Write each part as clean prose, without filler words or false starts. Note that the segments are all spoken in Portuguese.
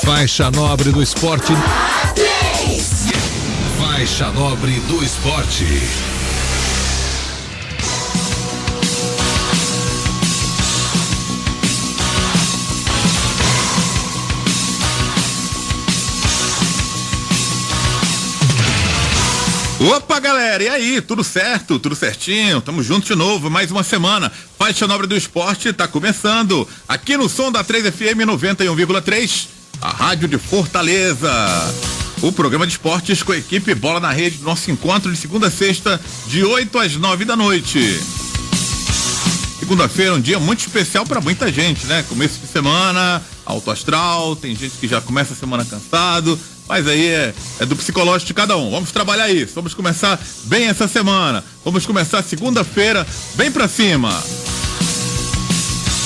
Faixa nobre do esporte. Faixa nobre do esporte. Opa, galera, e aí, tudo certo? Tudo certinho? Tamo junto de novo, mais uma semana. Faixa Nobre do Esporte tá começando aqui no som da 3FM 91,3, a rádio de Fortaleza. O programa de esportes com a equipe Bola na Rede, nosso encontro de segunda a sexta, de 8 às 9 da noite. Segunda-feira é um dia muito especial para muita gente, né? Começo de semana, alto astral, tem gente que já começa a semana cansado, mas aí é do psicológico de cada um. Vamos trabalhar isso, vamos começar bem essa semana, vamos começar segunda-feira bem pra cima.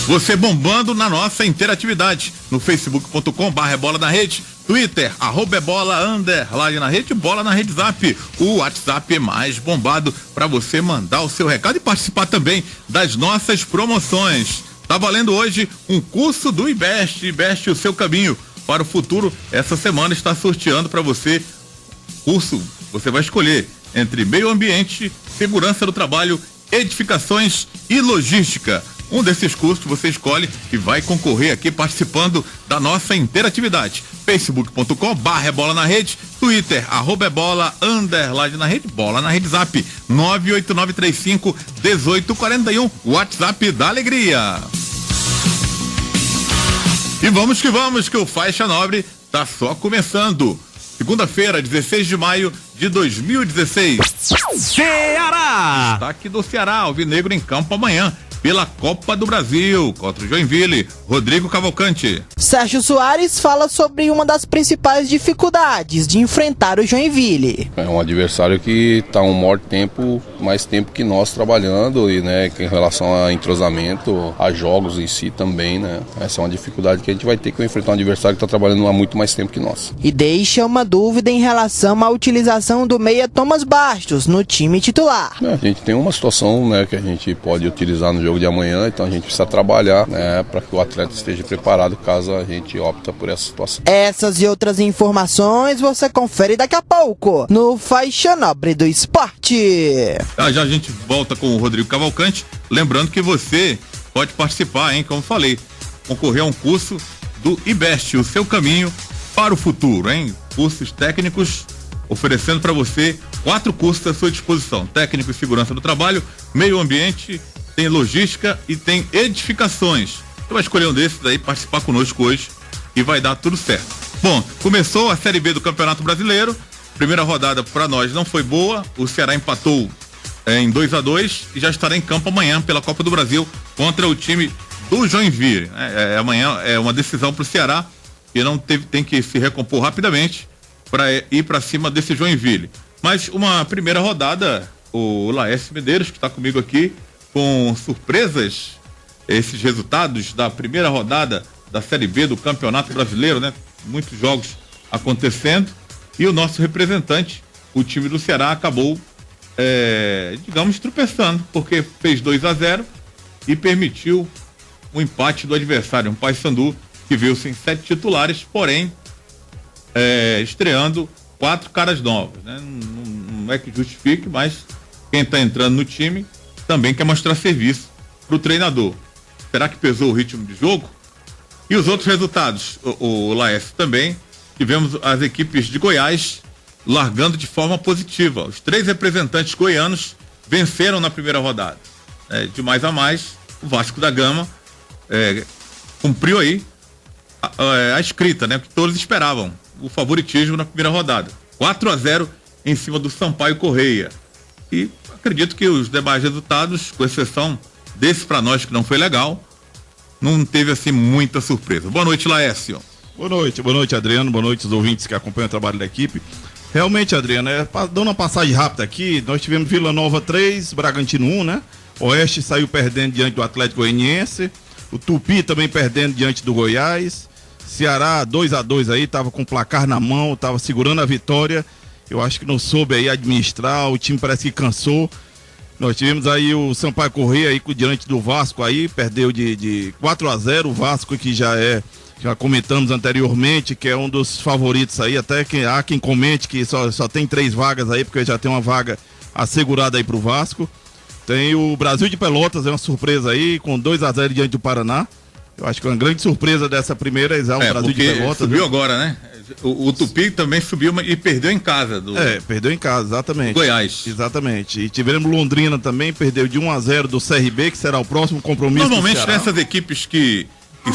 Você bombando na nossa interatividade no facebook.com/bola na rede, Twitter, @bola_na-rede, bola na rede Zap. O WhatsApp é mais bombado para você mandar o seu recado e participar também das nossas promoções. Tá valendo hoje um curso do IBEST, o seu caminho para o futuro. Essa semana está sorteando para você curso. Você vai escolher entre meio ambiente, segurança do trabalho, edificações e logística. Um desses cursos você escolhe e vai concorrer aqui participando da nossa interatividade. facebook.com/bola na rede, Twitter, @bola_na-rede, bola na rede Zap, 989351841, WhatsApp da alegria. E vamos, que o Faixa Nobre tá só começando. Segunda-feira, 16 de maio de 2016. Ceará! Destaque do Ceará, alvinegro em campo amanhã pela Copa do Brasil, contra o Joinville. Rodrigo Cavalcante. Sérgio Soares fala sobre uma das principais dificuldades de enfrentar o Joinville. É um adversário que está um maior tempo, mais tempo que nós trabalhando, e né, em relação a entrosamento, a jogos em si também, né? Essa é uma dificuldade que a gente vai ter que enfrentar um adversário que está trabalhando há muito mais tempo que nós. E deixa uma dúvida em relação à utilização do meia Thomas Bastos no time titular. A gente tem uma situação, né, que a gente pode utilizar no jogo de amanhã, então a gente precisa trabalhar, né, para que o atleta esteja preparado caso a gente opta por essa situação. Essas e outras informações você confere daqui a pouco no Faixa Nobre do Esporte. Já a gente volta com o Rodrigo Cavalcante, lembrando que você pode participar, hein, como falei, concorrer a um curso do IBEST, o seu caminho para o futuro, hein? Cursos técnicos oferecendo para você 4 cursos à sua disposição: técnico em segurança do trabalho, meio ambiente, tem logística e tem edificações. Você vai escolher um desses aí, participar conosco hoje e vai dar tudo certo. Bom, começou a Série B do Campeonato Brasileiro. Primeira rodada para nós não foi boa. O Ceará empatou em 2-2 e já estará em campo amanhã pela Copa do Brasil contra o time do Joinville. Amanhã é uma decisão para o Ceará, que tem que se recompor rapidamente para ir para cima desse Joinville. Mas uma primeira rodada, o Laércio Medeiros, que está comigo aqui, com surpresas, esses resultados da primeira rodada da Série B do Campeonato Brasileiro, né? Muitos jogos acontecendo, e o nosso representante, o time do Ceará, acabou, digamos, tropeçando, porque fez 2-0 e permitiu o empate do adversário, um Paysandu que veio sem 7 titulares, porém estreando 4 caras novas, né? Não é que justifique, mas quem está entrando no time também quer mostrar serviço para o treinador. Será que pesou o ritmo de jogo? E os outros resultados, o Laércio, também tivemos as equipes de Goiás largando de forma positiva. Os 3 representantes goianos venceram na primeira rodada. De mais a mais, o Vasco da Gama cumpriu aí a escrita, né, que todos esperavam, o favoritismo na primeira rodada. 4-0 em cima do Sampaio Correia. E acredito que os demais resultados, com exceção desse para nós que não foi legal, não teve assim muita surpresa. Boa noite, Laércio. Boa noite, Adriano, boa noite aos ouvintes que acompanham o trabalho da equipe. Realmente, Adriano, dando uma passagem rápida aqui, nós tivemos Vila Nova 3, Bragantino 1, né? Oeste saiu perdendo diante do Atlético Goianiense, o Tupi também perdendo diante do Goiás, Ceará 2-2 aí, tava com o placar na mão, tava segurando a vitória. Eu acho que não soube aí administrar, o time parece que cansou. Nós tivemos aí o Sampaio Correia aí diante do Vasco aí, perdeu de 4-0, o Vasco que já é já comentamos anteriormente, que é um dos favoritos aí, até que há quem comente que só tem 3 vagas aí, porque já tem uma vaga assegurada aí pro Vasco. Tem o Brasil de Pelotas, é uma surpresa aí, com 2-0 diante do Paraná. Eu acho que uma grande surpresa dessa primeira é o Brasil de Pelotas. Subiu agora, né? O Tupi também subiu e perdeu em casa. Perdeu em casa, exatamente. Goiás. Exatamente. E tivemos Londrina também, perdeu de 1-0 do CRB, que será o próximo compromisso. Normalmente nessas equipes que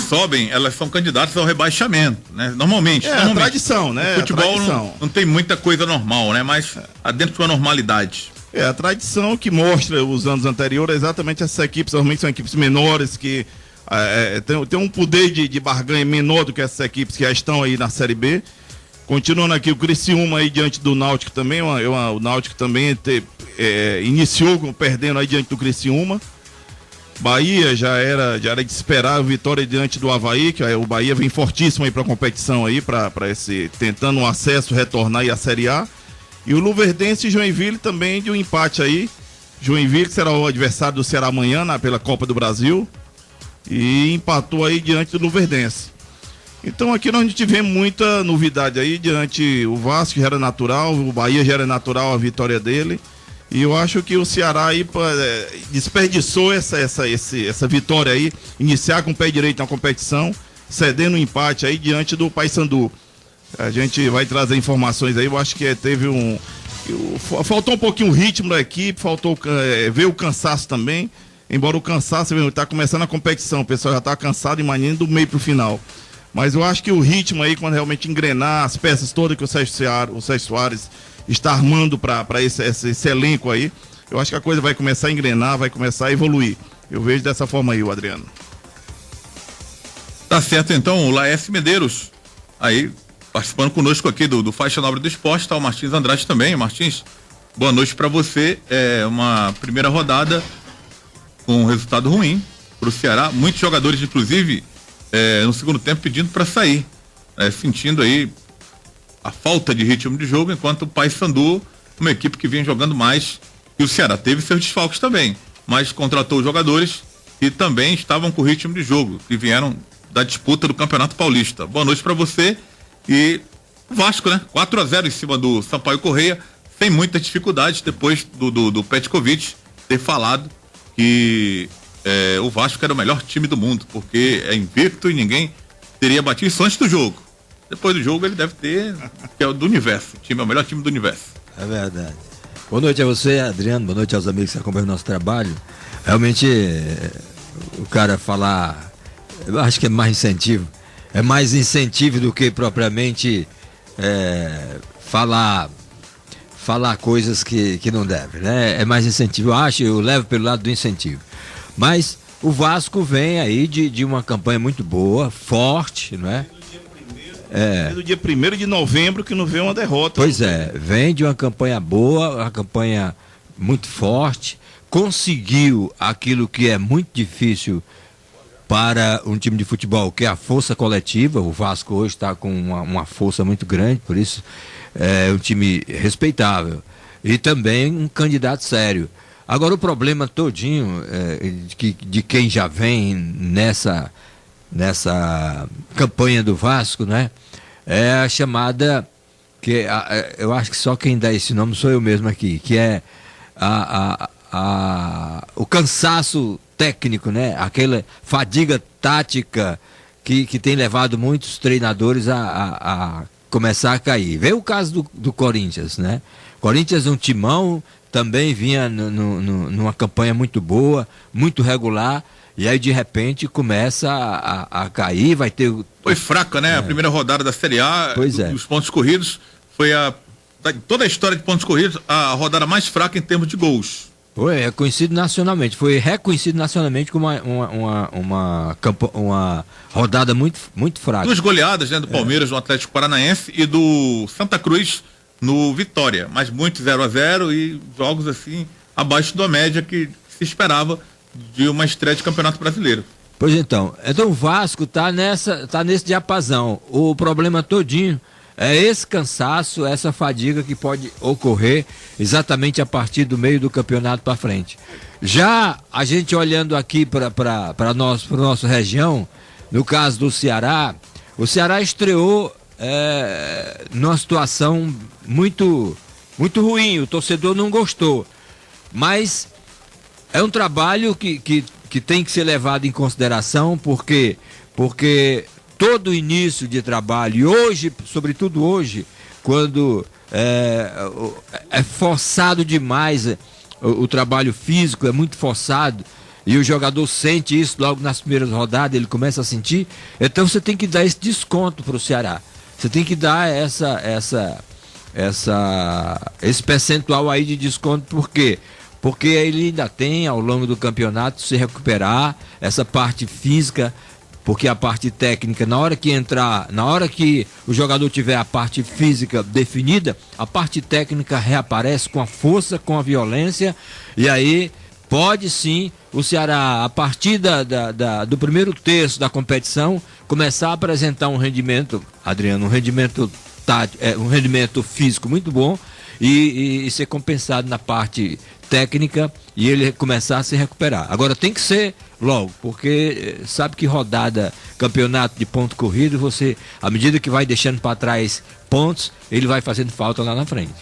sobem, elas são candidatas ao rebaixamento, né? Normalmente. A tradição, né? O futebol não tem muita coisa normal, né? Mas dentro de uma normalidade. A tradição que mostra os anos anteriores é exatamente essas equipes, normalmente são equipes menores que tem um poder de barganha menor do que essas equipes que já estão aí na Série B. Continuando aqui, o Criciúma aí diante do Náutico também, o Náutico também iniciou perdendo aí diante do Criciúma. Bahia já era de esperar a vitória diante do Avaí, que o Bahia vem fortíssimo aí para a competição aí, para tentando um acesso, retornar aí à Série A. E o Luverdense e Joinville também de um empate aí. Joinville, que será o adversário do Ceará amanhã pela Copa do Brasil. E empatou aí diante do Luverdense. Então aqui nós não tivemos muita novidade aí diante o Vasco, já era natural, o Bahia já era natural a vitória dele. E eu acho que o Ceará aí desperdiçou essa vitória aí, iniciar com o pé direito na competição, cedendo um empate aí diante do Paysandu. A gente vai trazer informações aí, eu acho que faltou um pouquinho o ritmo da equipe, faltou ver o cansaço também, embora o cansaço está começando a competição, o pessoal já está cansado, imagina do meio para o final. Mas eu acho que o ritmo aí, quando realmente engrenar as peças todas que o Sérgio Soares está armando para esse elenco aí, eu acho que a coisa vai começar a engrenar, vai começar a evoluir. Eu vejo dessa forma aí, o Adriano. Tá certo então, o Laércio Medeiros, aí participando conosco aqui do Faixa Nobre do Esporte, tá o Martins Andrade também. Martins, boa noite para você. É uma primeira rodada com um resultado ruim pro Ceará, muitos jogadores inclusive no segundo tempo pedindo para sair, sentindo aí a falta de ritmo de jogo, enquanto o Paysandu, uma equipe que vem jogando mais, e o Ceará teve seus desfalques também, mas contratou jogadores que também estavam com ritmo de jogo, que vieram da disputa do Campeonato Paulista. Boa noite para você. E o Vasco, né? 4-0 em cima do Sampaio Correia, sem muitas dificuldades, depois do Petkovic ter falado que o Vasco era o melhor time do mundo, porque é invicto e ninguém teria batido isso antes do jogo. Depois do jogo ele deve ter, que é o do universo, o melhor time do universo. É verdade. Boa noite a você, Adriano, boa noite aos amigos que acompanham o nosso trabalho. Realmente, o cara falar, eu acho que é mais incentivo do que propriamente falar coisas que não deve, né? É mais incentivo, eu levo pelo lado do incentivo. Mas o Vasco vem aí de uma campanha muito boa, forte, não é? Do dia 1º de novembro que não vê uma derrota. Pois vem de uma campanha boa, uma campanha muito forte, conseguiu aquilo que é muito difícil para um time de futebol, que é a força coletiva. O Vasco hoje está com uma força muito grande, por isso é um time respeitável e também um candidato sério. Agora o problema todinho de quem já vem nessa campanha do Vasco, né? É a chamada, eu acho que só quem dá esse nome sou eu mesmo aqui, que é o cansaço técnico, né? Aquela fadiga tática que tem levado muitos treinadores a começar a cair. Vê o caso do Corinthians, né? Corinthians é um timão, também vinha numa campanha muito boa, muito regular, e aí de repente começa a cair, vai ter... Foi fraca, né? A primeira rodada da Série A, os pontos corridos, foi toda a história de pontos corridos, a rodada mais fraca em termos de gols. Foi reconhecido nacionalmente, como uma rodada muito, muito fraca. 2 goleadas, né? Do Palmeiras, do Atlético Paranaense e do Santa Cruz no Vitória, mas muito 0-0 e jogos assim abaixo da média que se esperava de uma estreia de Campeonato Brasileiro. Pois então o Vasco tá nesse diapasão. O problema todinho é esse cansaço, essa fadiga que pode ocorrer exatamente a partir do meio do campeonato para frente. Já a gente olhando aqui para nossa região, no caso do Ceará, O Ceará estreou numa situação muito, muito ruim, o torcedor não gostou. Mas é um trabalho que tem que ser levado em consideração, porque todo início de trabalho, e hoje, sobretudo hoje, quando é forçado demais, o trabalho físico é muito forçado, e o jogador sente isso logo nas primeiras rodadas, ele começa a sentir, então você tem que dar esse desconto para o Ceará. Você tem que dar esse percentual aí de desconto, por quê? Porque ele ainda tem, ao longo do campeonato, se recuperar, essa parte física, porque a parte técnica, na hora que o jogador tiver a parte física definida, a parte técnica reaparece com a força, com a violência, e aí pode sim o Ceará, a partir do primeiro terço da competição, começar a apresentar um rendimento, Adriano, um rendimento físico muito bom e ser compensado na parte técnica e ele começar a se recuperar. Agora tem que ser logo, porque sabe que campeonato de ponto corrido, você, à medida que vai deixando para trás pontos, ele vai fazendo falta lá na frente.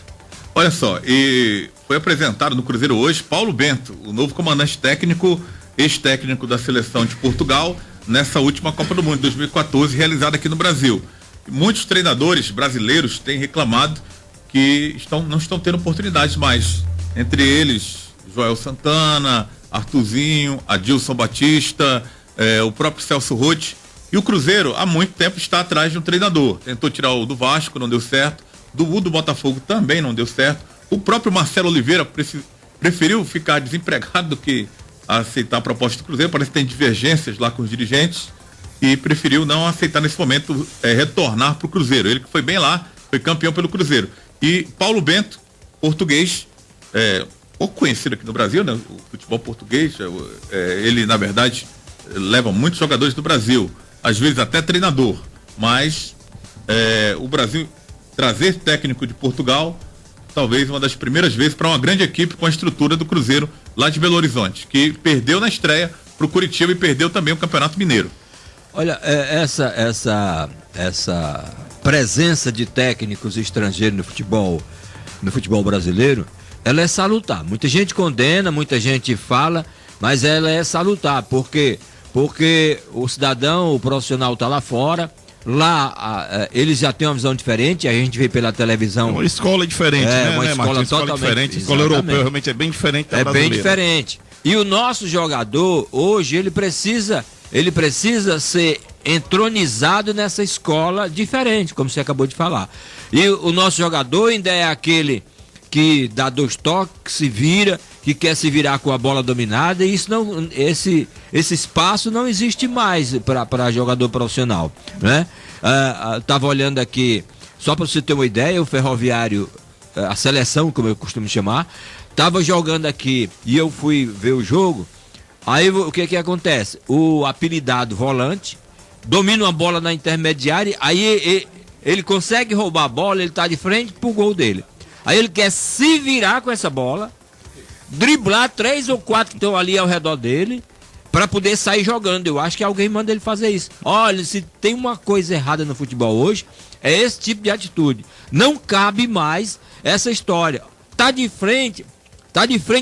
Olha só, e foi apresentado no Cruzeiro hoje Paulo Bento, o novo comandante técnico, ex-técnico da seleção de Portugal, nessa última Copa do Mundo de 2014, realizada aqui no Brasil. Muitos treinadores brasileiros têm reclamado que não estão tendo oportunidades mais. Entre eles, Joel Santana, Arthurzinho, Adilson Batista, o próprio Celso Roth. E o Cruzeiro, há muito tempo, está atrás de um treinador. Tentou tirar o do Vasco, não deu certo. Do Botafogo também não deu certo. O próprio Marcelo Oliveira preferiu ficar desempregado do que aceitar a proposta do Cruzeiro. Parece que tem divergências lá com os dirigentes e preferiu não aceitar nesse momento retornar para o Cruzeiro. Ele que foi bem lá, foi campeão pelo Cruzeiro. E Paulo Bento, português, pouco conhecido aqui no Brasil, né? O futebol português, ele na verdade leva muitos jogadores do Brasil, às vezes até treinador, mas o Brasil trazer técnico de Portugal, talvez uma das primeiras vezes para uma grande equipe com a estrutura do Cruzeiro lá de Belo Horizonte, que perdeu na estreia para o Curitiba e perdeu também o Campeonato Mineiro. Olha, essa presença de técnicos estrangeiros no futebol brasileiro, ela é salutar. Muita gente condena, muita gente fala, mas ela é salutar, porque o cidadão, o profissional está lá fora. Lá eles já têm uma visão diferente, a gente vê pela televisão. É uma escola diferente, né? Uma escola totalmente diferente. A escola europeia realmente é bem diferente da brasileira. Bem diferente. E o nosso jogador, hoje, ele precisa ser entronizado nessa escola diferente, como você acabou de falar. E o nosso jogador ainda é aquele que dá 2 toques, se vira, que quer se virar com a bola dominada, e esse espaço não existe mais para jogador profissional, né? Tava olhando aqui, só para você ter uma ideia, o Ferroviário, a seleção, como eu costumo chamar, tava jogando aqui e eu fui ver o jogo. Aí o que acontece? O apelidado volante domina uma bola na intermediária, aí ele consegue roubar a bola, ele tá de frente pro gol dele. Aí ele quer se virar com essa bola, driblar 3 ou 4 que estão ali ao redor dele, para poder sair jogando. Eu acho que alguém manda ele fazer isso. Olha, se tem uma coisa errada no futebol hoje, é esse tipo de atitude. Não cabe mais essa história. Tá de frente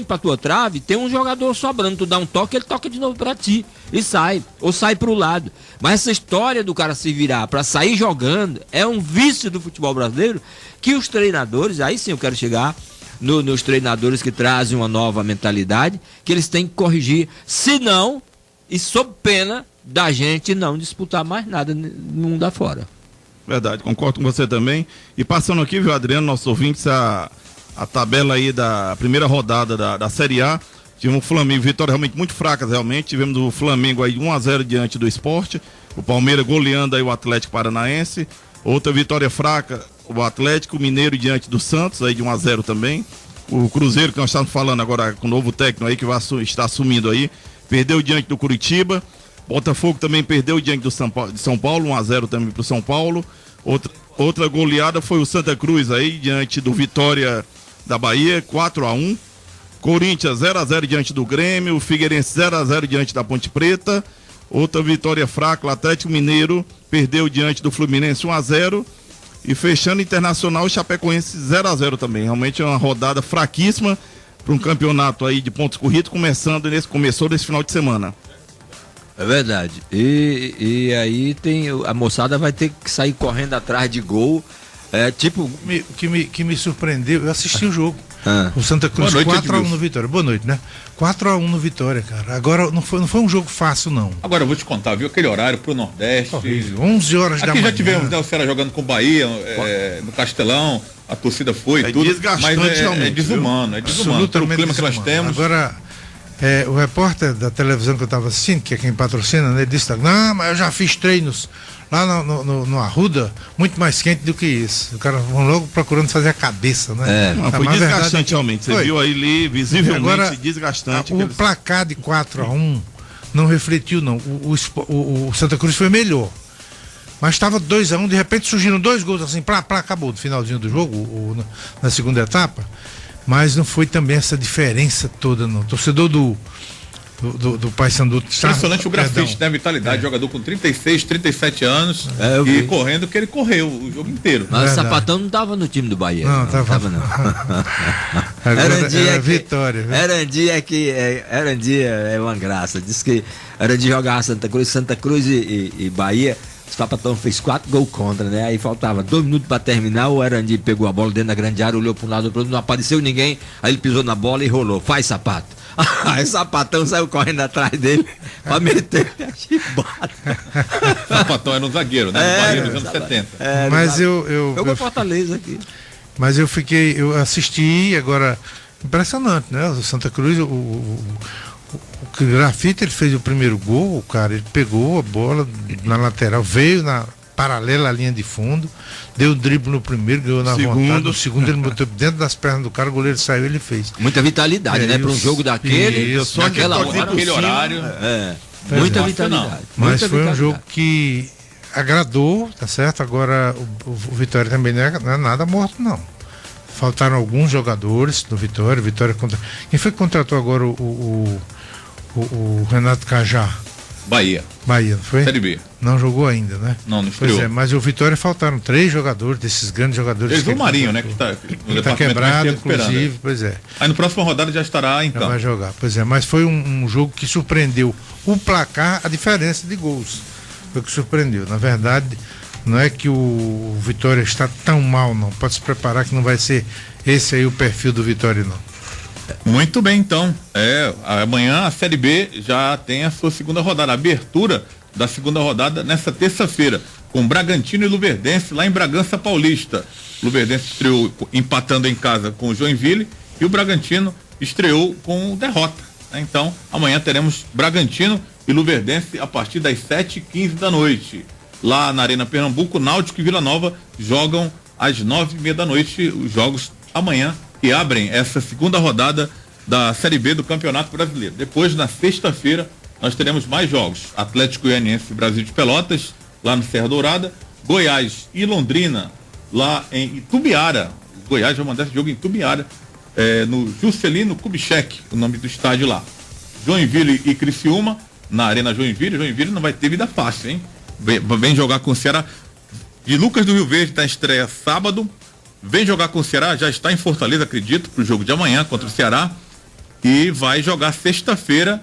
pra tua trave, tem um jogador sobrando, tu dá um toque, ele toca de novo pra ti e sai, ou sai pro lado. Mas essa história do cara se virar pra sair jogando é um vício do futebol brasileiro, que os treinadores, aí sim eu quero chegar nos treinadores que trazem uma nova mentalidade, que eles têm que corrigir, senão, e sob pena da gente não disputar mais nada no mundo afora. Verdade, concordo com você também. E passando aqui, viu, Adriano, nossos ouvintes, a tabela aí da primeira rodada da Série A. Tivemos o Flamengo, vitórias realmente muito fracas, realmente. Tivemos o Flamengo aí 1-0 diante do Sport. O Palmeiras goleando aí o Atlético Paranaense. Outra vitória fraca, o Atlético Mineiro diante do Santos, aí de 1-0 também. O Cruzeiro, que nós estamos falando agora com o novo técnico aí, que está assumindo aí, perdeu diante do Curitiba. Botafogo também perdeu diante de São Paulo, 1-0 também para o São Paulo. Outra goleada foi o Santa Cruz aí, diante do Vitória da Bahia, 4-1. Corinthians 0-0 diante do Grêmio, o Figueirense 0-0 diante da Ponte Preta, Outra vitória fraca, o Atlético Mineiro perdeu diante do Fluminense 1-0. E fechando Internacional e Chapecoense 0-0 também. Realmente é uma rodada fraquíssima para um campeonato aí de pontos corridos, começou nesse final de semana. É verdade. E aí a moçada vai ter que sair correndo atrás de gol. Que me surpreendeu, eu assisti o jogo. O Santa Cruz 4-1 no Vitória. Boa noite, né? 4-1 no Vitória, cara. Agora não foi um jogo fácil, não. Agora eu vou te contar, viu? Aquele horário pro Nordeste. 11 horas da manhã. Aqui já tivemos, né? O Ceará jogando com o Bahia, no Castelão, a torcida foi tudo. Desgastante, mas é desumano, pelo clima que nós temos. Agora, o repórter da televisão que eu estava assistindo, que é quem patrocina, né, ele disse: não, mas eu já fiz treinos lá no Arruda, muito mais quente do que isso. O cara vão logo procurando fazer a cabeça, né? Foi desgastante realmente. Você viu ali visivelmente agora, desgastante. O placar de 4-1 não refletiu, não. O Santa Cruz foi melhor. Mas estava 2-1, de repente surgiram 2 gols assim, acabou no finalzinho do jogo, na segunda etapa. Mas não foi também essa diferença toda, não. O torcedor do Paysandu. Impressionante o grafite, né? Vitalidade, jogador com 36, 37 anos e correndo que ele correu o jogo inteiro. Mas o Sapatão não estava no time do Bahia. Não, tava não. Era vitória. Arandia é uma graça. Diz que Arandia jogava Santa Cruz e Bahia. O Sapatão fez 4 gols contra, né? Aí faltava 2 minutos para terminar. O Arandia pegou a bola dentro da grande área, olhou para um lado, pro outro, não apareceu ninguém. Aí ele pisou na bola e rolou. Faz, Sapato. Aí o Sapatão saiu correndo atrás dele pra meter a chibata. Sapatão era um zagueiro, né? No Bahia dos anos 70. Mas eu vou Fortaleza aqui. Mas eu assisti agora, impressionante, né? O Santa Cruz, o Grafite, ele fez o primeiro gol, cara, ele pegou a bola na lateral, veio na paralela à linha de fundo, deu o drible no primeiro, ganhou na vontade, no segundo ele botou dentro das pernas do cara, o goleiro saiu e ele fez. Muita vitalidade, né? Para um jogo daquele, só naquela hora, aquele horário. Muita vitalidade. Mas foi um jogo que agradou, tá certo? Agora o Vitória também não é nada morto, não. Faltaram alguns jogadores do Vitória. Quem foi que contratou agora o Renato Cajá? Bahia, não foi? Série B. Não jogou ainda, né? Não estreou. Pois mas o Vitória faltaram 3 jogadores, desses grandes jogadores. Eles o Marinho, né? Que tá quebrado, inclusive, pois é. Aí no próximo rodada já estará em campo. Vai jogar, pois é. Mas foi um jogo que surpreendeu o placar, a diferença de gols. Foi o que surpreendeu. Na verdade, não é que o Vitória está tão mal, não. Pode se preparar que não vai ser esse aí o perfil do Vitória, não. Muito bem, então. Amanhã a Série B já tem a sua segunda rodada. A abertura da segunda rodada nessa terça-feira, com Bragantino e Luverdense lá em Bragança Paulista. Luverdense estreou empatando em casa com o Joinville e o Bragantino estreou com derrota, né? Então, amanhã teremos Bragantino e Luverdense a partir das 7h15 da noite. Lá na Arena Pernambuco, Náutico e Vila Nova jogam às 9h30 da noite, os jogos amanhã que abrem essa segunda rodada da Série B do Campeonato Brasileiro. Depois, na sexta-feira, nós teremos mais jogos. Atlético Goianiense e Brasil de Pelotas, lá no Serra Dourada. Goiás e Londrina, lá em Itubiara. O Goiás vai mandar esse jogo em Itubiara, no Juscelino Kubitschek, o nome do estádio lá. Joinville e Criciúma, na Arena Joinville. Joinville não vai ter vida fácil, hein? Vem jogar com o Ceará. De Lucas do Rio Verde tá estreia sábado. Vem jogar com o Ceará, já está em Fortaleza, acredito, pro jogo de amanhã contra o Ceará. E vai jogar sexta-feira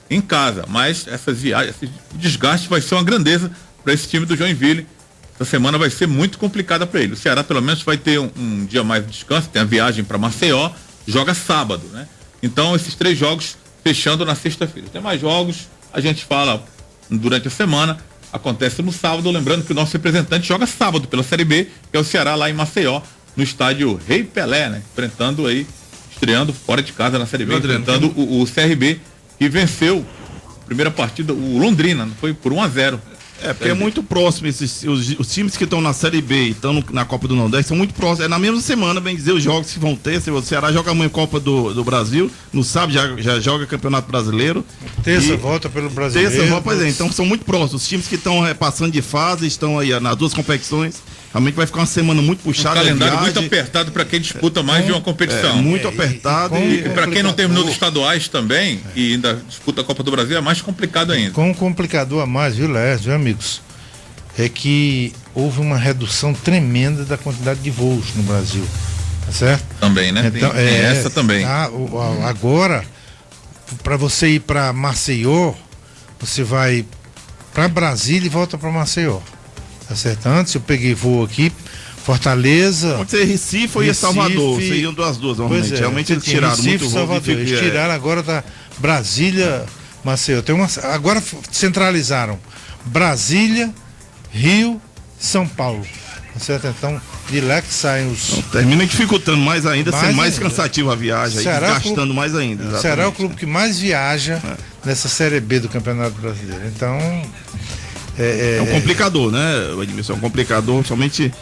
em casa. Mas esse desgaste vai ser uma grandeza para esse time do Joinville. Essa semana vai ser muito complicada para ele. O Ceará pelo menos vai ter um dia mais de descanso, tem a viagem para Maceió, joga sábado, né? Então esses 3 jogos fechando na sexta-feira. Tem mais jogos, a gente fala durante a semana, acontece no sábado, lembrando que o nosso representante joga sábado pela Série B, que é o Ceará lá em Maceió, no estádio Rei Pelé, né? Estreando fora de casa na Série B, enfrentando o CRB, que venceu a primeira partida, o Londrina, foi por 1-0 Porque é muito próximo, os times que estão na Série B e estão na Copa do Nordeste são muito próximos. É na mesma semana, bem dizer, os jogos que vão ter. Se o Ceará joga amanhã Copa do Brasil, no sábado já joga Campeonato Brasileiro. Terça volta pelo Brasileiro. Terça volta, pois é, então são muito próximos. Os times que estão passando de fase, estão aí nas duas competições. Realmente vai ficar uma semana muito puxada. Um calendário muito apertado para quem disputa mais de uma competição. Muito apertado. E para quem não terminou dos estaduais também, e ainda disputa a Copa do Brasil, é mais complicado ainda. Com um complicador a mais, viu, Léo, amigos? É que houve uma redução tremenda da quantidade de voos no Brasil. Tá certo? Também, né? Então, tem essa também. Agora, para você ir para Maceió, você vai para Brasília e volta para Maceió. Tá certo? Antes eu peguei voo aqui, Fortaleza. Pode ser Recife ou Salvador, você iam das duas, normalmente. Realmente eles tiraram Recife, muito Salvador. Eles tiraram agora da Brasília, Maceió. Agora centralizaram Brasília, Rio, São Paulo. Tá certo? Então, de lá que saem os. Então, termina dificultando mais ainda, sendo mais cansativo a viagem, gastando mais ainda. Exatamente. Será o clube que mais viaja nessa Série B do Campeonato Brasileiro. Então. É um complicador, né, Edmilson? É um complicador, somente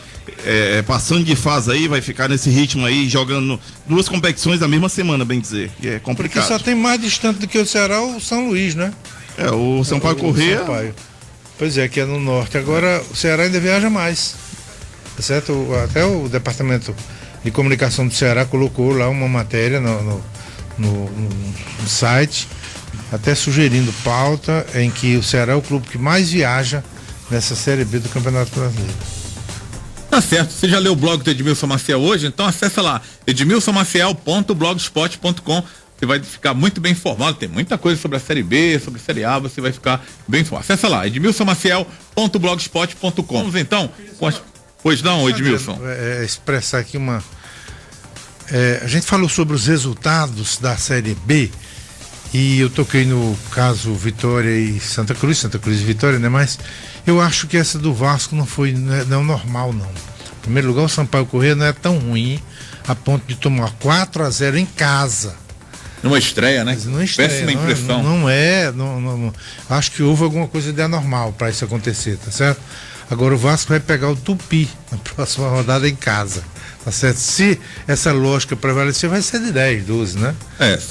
passando de fase aí, vai ficar nesse ritmo aí, jogando duas competições na mesma semana, bem dizer. Que é complicado. Porque só tem mais distante do que o Ceará o São Luís, né? O Sampaio Corrêa. Pois é, que é no norte. Agora o Ceará ainda viaja mais. Tá certo? Até o Departamento de Comunicação do Ceará colocou lá uma matéria no site, até sugerindo pauta em que o Ceará é o clube que mais viaja nessa Série B do Campeonato Brasileiro. Tá certo, você já leu o blog do Edmilson Maciel hoje? Então acessa lá, edmilsonmaciel.blogspot.com. Você vai ficar muito bem informado, tem muita coisa sobre a Série B, sobre a Série A, você vai ficar bem informado. Acessa lá, edmilsonmaciel.blogspot.com. Vamos então, pois não, Edmilson? Expressar aqui uma... a gente falou sobre os resultados da Série B, e eu toquei no caso Vitória e Santa Cruz e Vitória, né? Mas eu acho que essa do Vasco não é normal, não. Em primeiro lugar, o Sampaio Corrêa não é tão ruim a ponto de tomar 4-0 em casa. Numa estreia, né? Péssima impressão. Não, acho que houve alguma coisa de anormal para isso acontecer, tá certo? Agora o Vasco vai pegar o Tupi na próxima rodada em casa. Tá certo? Se essa lógica prevalecer, vai ser de 10, 12, né?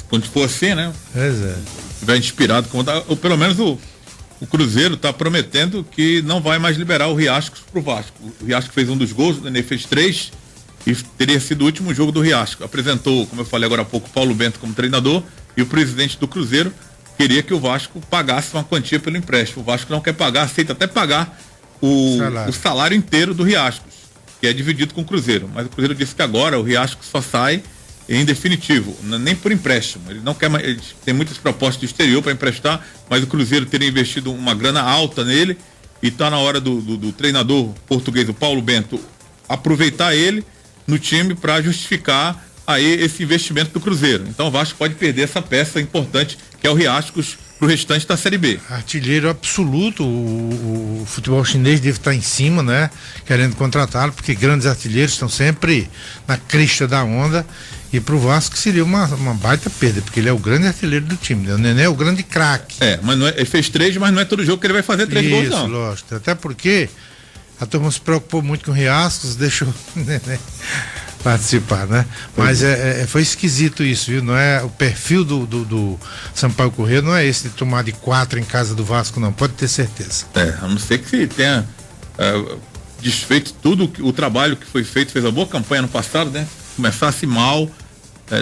Quando for assim, né? Pois é. Vai inspirado, ou pelo menos o Cruzeiro está prometendo que não vai mais liberar o Riascos pro Vasco. O Riascos fez um dos gols, ele fez 3 e teria sido o último jogo do Riascos. Apresentou, como eu falei agora há pouco, Paulo Bento como treinador, e o presidente do Cruzeiro queria que o Vasco pagasse uma quantia pelo empréstimo. O Vasco não quer pagar, aceita até pagar o salário inteiro do Riascos, que é dividido com o Cruzeiro, mas o Cruzeiro disse que agora o Riascos só sai em definitivo, nem por empréstimo. Ele não quer mais, ele tem muitas propostas do exterior para emprestar, mas o Cruzeiro teria investido uma grana alta nele e está na hora do treinador português, o Paulo Bento, aproveitar ele no time para justificar aí esse investimento do Cruzeiro. Então o Vasco pode perder essa peça importante que é o Riascos pro restante da Série B. Artilheiro absoluto, o futebol chinês deve estar em cima, né? Querendo contratá-lo, porque grandes artilheiros estão sempre na crista da onda, e pro Vasco seria uma baita perda, porque ele é o grande artilheiro do time, né? O Nenê é o grande craque. Mas não é, ele fez 3, mas não é todo jogo que ele vai fazer 3 gols, não. Isso, lógico. Até porque a turma se preocupou muito com o Riascos, deixou o Nenê participar, né? Mas foi esquisito isso, viu? Não é o perfil do Sampaio Corrêa, não é esse de tomar de 4 em casa do Vasco, não, pode ter certeza. A não ser que tenha desfeito tudo o trabalho que foi feito, fez uma boa campanha no passado, né? Começasse mal,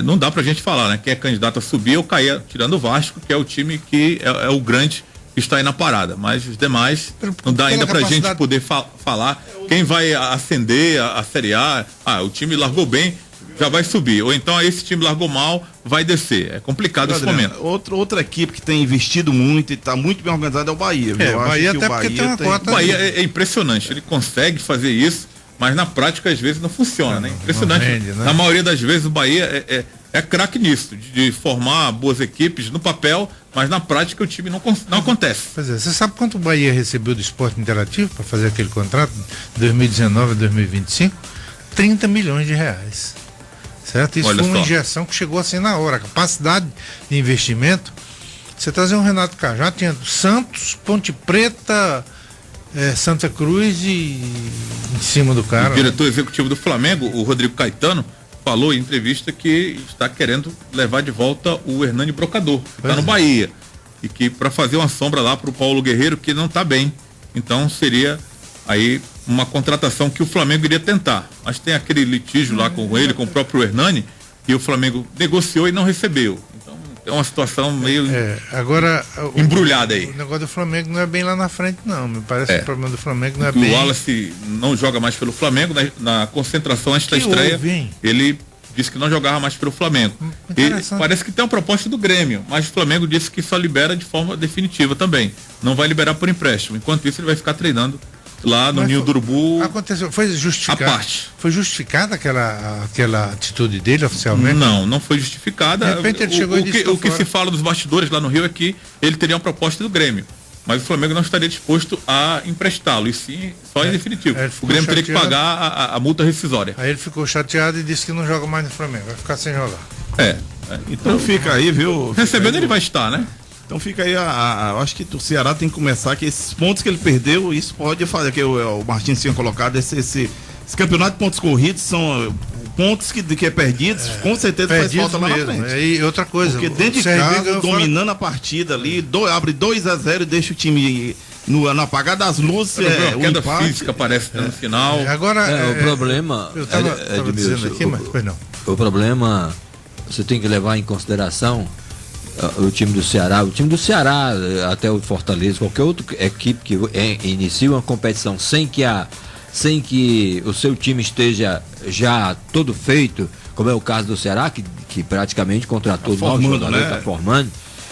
não dá pra gente falar, né? Quem é candidato a subir ou cair, tirando o Vasco, que é o time que é o grande que está aí na parada, mas os demais não dá ainda pra gente poder falar quem vai ascender a Série A. O time largou bem, já vai subir, ou então esse time largou mal, vai descer. É complicado esse momento. Outra equipe que tem investido muito e está muito bem organizada é o Bahia. O Bahia até porque tem uma cota. O Bahia é impressionante, ele consegue fazer isso, mas na prática às vezes não funciona, né? Impressionante. Não rende, né? Na maioria das vezes o Bahia é craque nisso, de formar boas equipes no papel, mas na prática o time não acontece. Pois é, você sabe quanto o Bahia recebeu do Esporte Interativo para fazer aquele contrato de 2019 a 2025? 30 milhões de reais. Certo? Isso foi uma injeção que chegou assim na hora. A capacidade de investimento, você trazer um Renato Cajá, tinha Santos, Ponte Preta Santa Cruz e em cima do cara. O diretor executivo do Flamengo, o Rodrigo Caetano, falou em entrevista que está querendo levar de volta o Hernani Brocador, que está no Bahia. E que para fazer uma sombra lá para o Paulo Guerreiro, que não está bem. Então seria aí uma contratação que o Flamengo iria tentar. Mas tem aquele litígio lá com ele, com o próprio Hernani, que o Flamengo negociou e não recebeu. Então é uma situação meio agora embrulhada aí. O negócio do Flamengo não é bem lá na frente, não. Me parece que o problema do Flamengo não é o bem... O Wallace não joga mais pelo Flamengo. Na concentração antes da estreia, ele disse que não jogava mais pelo Flamengo. E parece que tem uma proposta do Grêmio, mas o Flamengo disse que só libera de forma definitiva também. Não vai liberar por empréstimo. Enquanto isso, ele vai ficar treinando lá no Ninho do Urubu. Aconteceu, foi justificado. A parte. Foi justificada aquela atitude dele oficialmente? Não foi justificada. De repente ele chegou o que se fala dos bastidores lá no Rio é que ele teria uma proposta do Grêmio. Mas o Flamengo não estaria disposto a emprestá-lo, e sim, só em definitivo. O Grêmio teria que pagar a multa rescisória. Aí ele ficou chateado e disse que não joga mais no Flamengo, vai ficar sem jogar. Então fica aí, viu? Recebendo ele vai estar, né? Então fica aí, eu acho que o Ceará tem que começar, que esses pontos que ele perdeu, isso pode fazer, que o Martins tinha colocado, esse campeonato de pontos corridos são pontos que é perdidos, com certeza faz falta lá na frente. E outra coisa, porque dentro de casa, dominando a partida ali, abre 2-0 e deixa o time no apagar das luzes. O queda física parece no final. O problema. Eu estava dizendo aqui, mas pois não. O problema, você tem que levar em consideração o time do Ceará. O time do Ceará, até o Fortaleza, qualquer outra equipe que inicia uma competição sem que o seu time esteja já todo feito, como é o caso do Ceará, que praticamente contratou novos jogadores, está formando,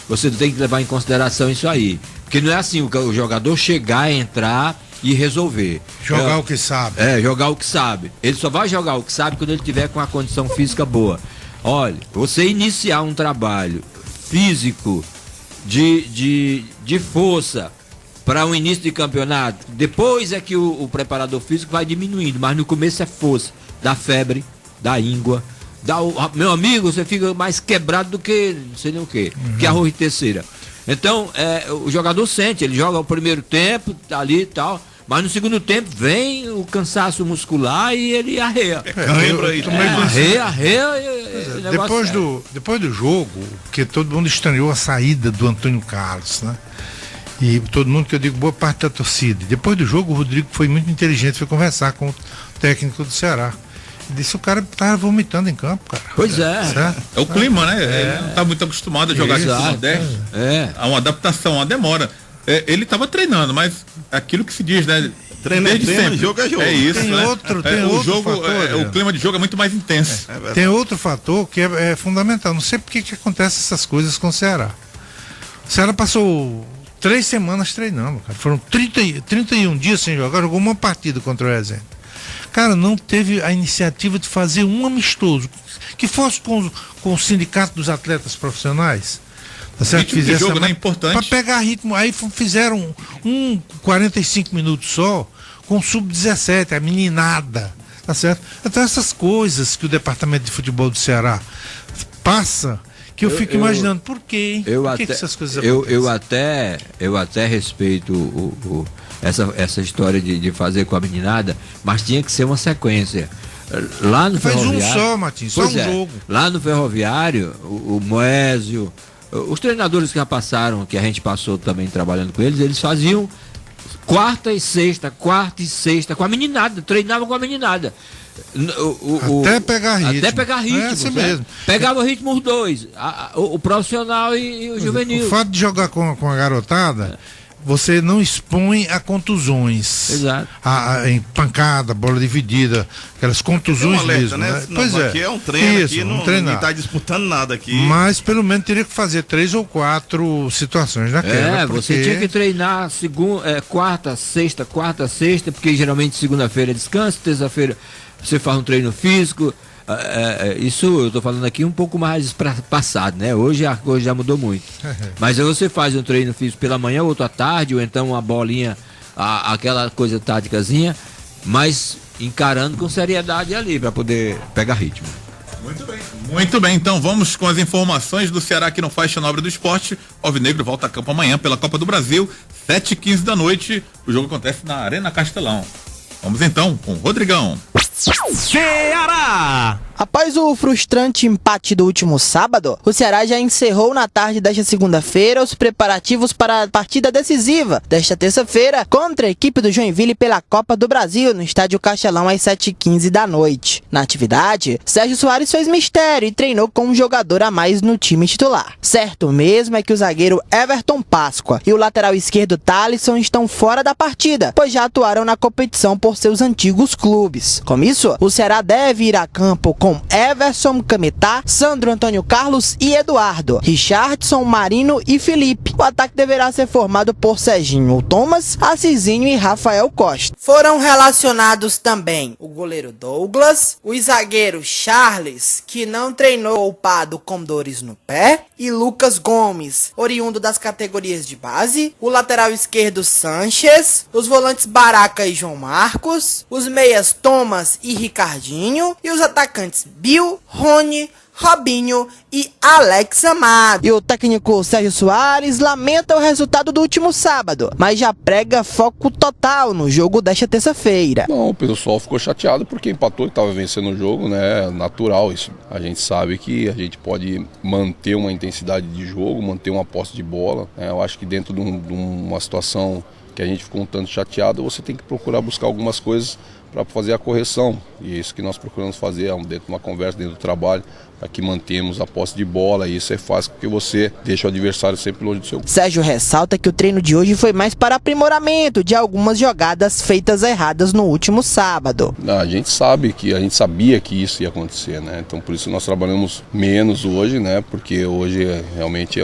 você tem que levar em consideração isso aí. Porque não é assim o jogador chegar, entrar e resolver. Jogar o que sabe. Jogar o que sabe. Ele só vai jogar o que sabe quando ele tiver com a condição física boa. Olha, você iniciar um trabalho físico de força para um início de campeonato, depois é que o preparador físico vai diminuindo, mas no começo é força, dá febre, dá íngua, meu amigo, você fica mais quebrado do que não sei nem o que, que arroz de terceira. Então, o jogador sente, ele joga o primeiro tempo, tá ali e tal, mas no segundo tempo vem o cansaço muscular e ele arreia. Depois do jogo, porque todo mundo estranhou a saída do Antônio Carlos, né? E todo mundo, que eu digo, boa parte da torcida. Depois do jogo, o Rodrigo foi muito inteligente, foi conversar com o técnico do Ceará. Ele disse: o cara tá vomitando em campo, cara. Pois é. Certo? É o clima, né? Ele não tá muito acostumado a jogar aqui no Nordeste. Há uma adaptação, uma demora. Ele estava treinando, mas aquilo que se diz, né? Treino, jogo é jogo. É isso, tem né? outro fator, o clima de jogo é muito mais intenso. Tem outro fator que é fundamental. Não sei por que acontece essas coisas com o Ceará. O Ceará passou 3 semanas treinando, cara. Foram 31 dias sem jogar, jogou uma partida contra o Resende. Cara, não teve a iniciativa de fazer um amistoso que fosse com o sindicato dos atletas profissionais. Tá certo? Ritmo de jogo, né? Importante. Para pegar ritmo. Aí fizeram 45 minutos só com o sub-17, a meninada. Tá certo? Então essas coisas que o departamento de futebol do Ceará passa, que eu fico imaginando, por quê, hein? Por que essas coisas acontecem? Eu até respeito essa história de fazer com a meninada, mas tinha que ser uma sequência. Lá no Ferroviário. Faz um só, Martins, só um jogo. Lá no Ferroviário, o Moésio, os treinadores que já passaram, que a gente passou também trabalhando com eles faziam quarta e sexta, com a meninada, treinavam com a meninada. Até pegar ritmo. É assim mesmo. Pegava o ritmo os dois, o profissional e o juvenil. O fato de jogar com a garotada, você não expõe a contusões. Exato. Em pancada, bola dividida, aquelas contusões mesmo. Né? Pois aqui é um treino, aqui não está disputando nada aqui. Mas pelo menos teria que fazer 3 ou 4 situações naquela. Você tinha que treinar quarta, sexta, porque geralmente segunda-feira é descanso, terça-feira você faz um treino físico. Isso eu estou falando aqui um pouco mais passado, né? Hoje a coisa já mudou muito. Mas aí você faz um treino físico pela manhã, outro à tarde, ou então uma bolinha, aquela coisa táticazinha, mas encarando com seriedade ali para poder pegar ritmo. Muito bem. Muito bem, então vamos com as informações do Ceará aqui no Faixa Nobre do Esporte. O Alvinegro volta a campo amanhã pela Copa do Brasil, 7h15 da noite. O jogo acontece na Arena Castelão. Vamos então com o Rodrigão. Ceará! Após o frustrante empate do último sábado, o Ceará já encerrou na tarde desta segunda-feira os preparativos para a partida decisiva desta terça-feira contra a equipe do Joinville pela Copa do Brasil no Estádio Castelão às 7h15 da noite. Na atividade, Sérgio Soares fez mistério e treinou com um jogador a mais no time titular. Certo mesmo é que o zagueiro Everton Páscoa e o lateral esquerdo Thalisson estão fora da partida, pois já atuaram na competição por seus antigos clubes. Com isso, o Ceará deve ir a campo com Everson, Cametá, Sandro Antônio Carlos e Eduardo, Richardson, Marino e Felipe. O ataque deverá ser formado por Serginho, Thomas, Assisinho e Rafael Costa. Foram relacionados também o goleiro Douglas, o zagueiro Charles, que não treinou poupado com dores no pé, e Lucas Gomes, oriundo das categorias de base, o lateral esquerdo Sanches, os volantes Baraca e João Marcos, os meias Thomas e Ricardinho e os atacantes Bill, Rony, Robinho e Alex Amado. E o técnico Sérgio Soares lamenta o resultado do último sábado, mas já prega foco total no jogo desta terça-feira. Não, o pessoal ficou chateado porque empatou e estava vencendo o jogo, né? Natural isso. A gente sabe que a gente pode manter uma intensidade de jogo, manter uma posse de bola, né? Eu acho que dentro de uma situação que a gente ficou um tanto chateado, você tem que procurar buscar algumas coisas para fazer a correção. E é isso que nós procuramos fazer dentro de uma conversa, dentro do trabalho, para que mantemos a posse de bola. E isso é fácil porque você deixa o adversário sempre longe do seu. Sérgio ressalta que o treino de hoje foi mais para aprimoramento de algumas jogadas feitas erradas no último sábado. A gente sabia que isso ia acontecer, né? Então por isso nós trabalhamos menos hoje, né? Porque hoje realmente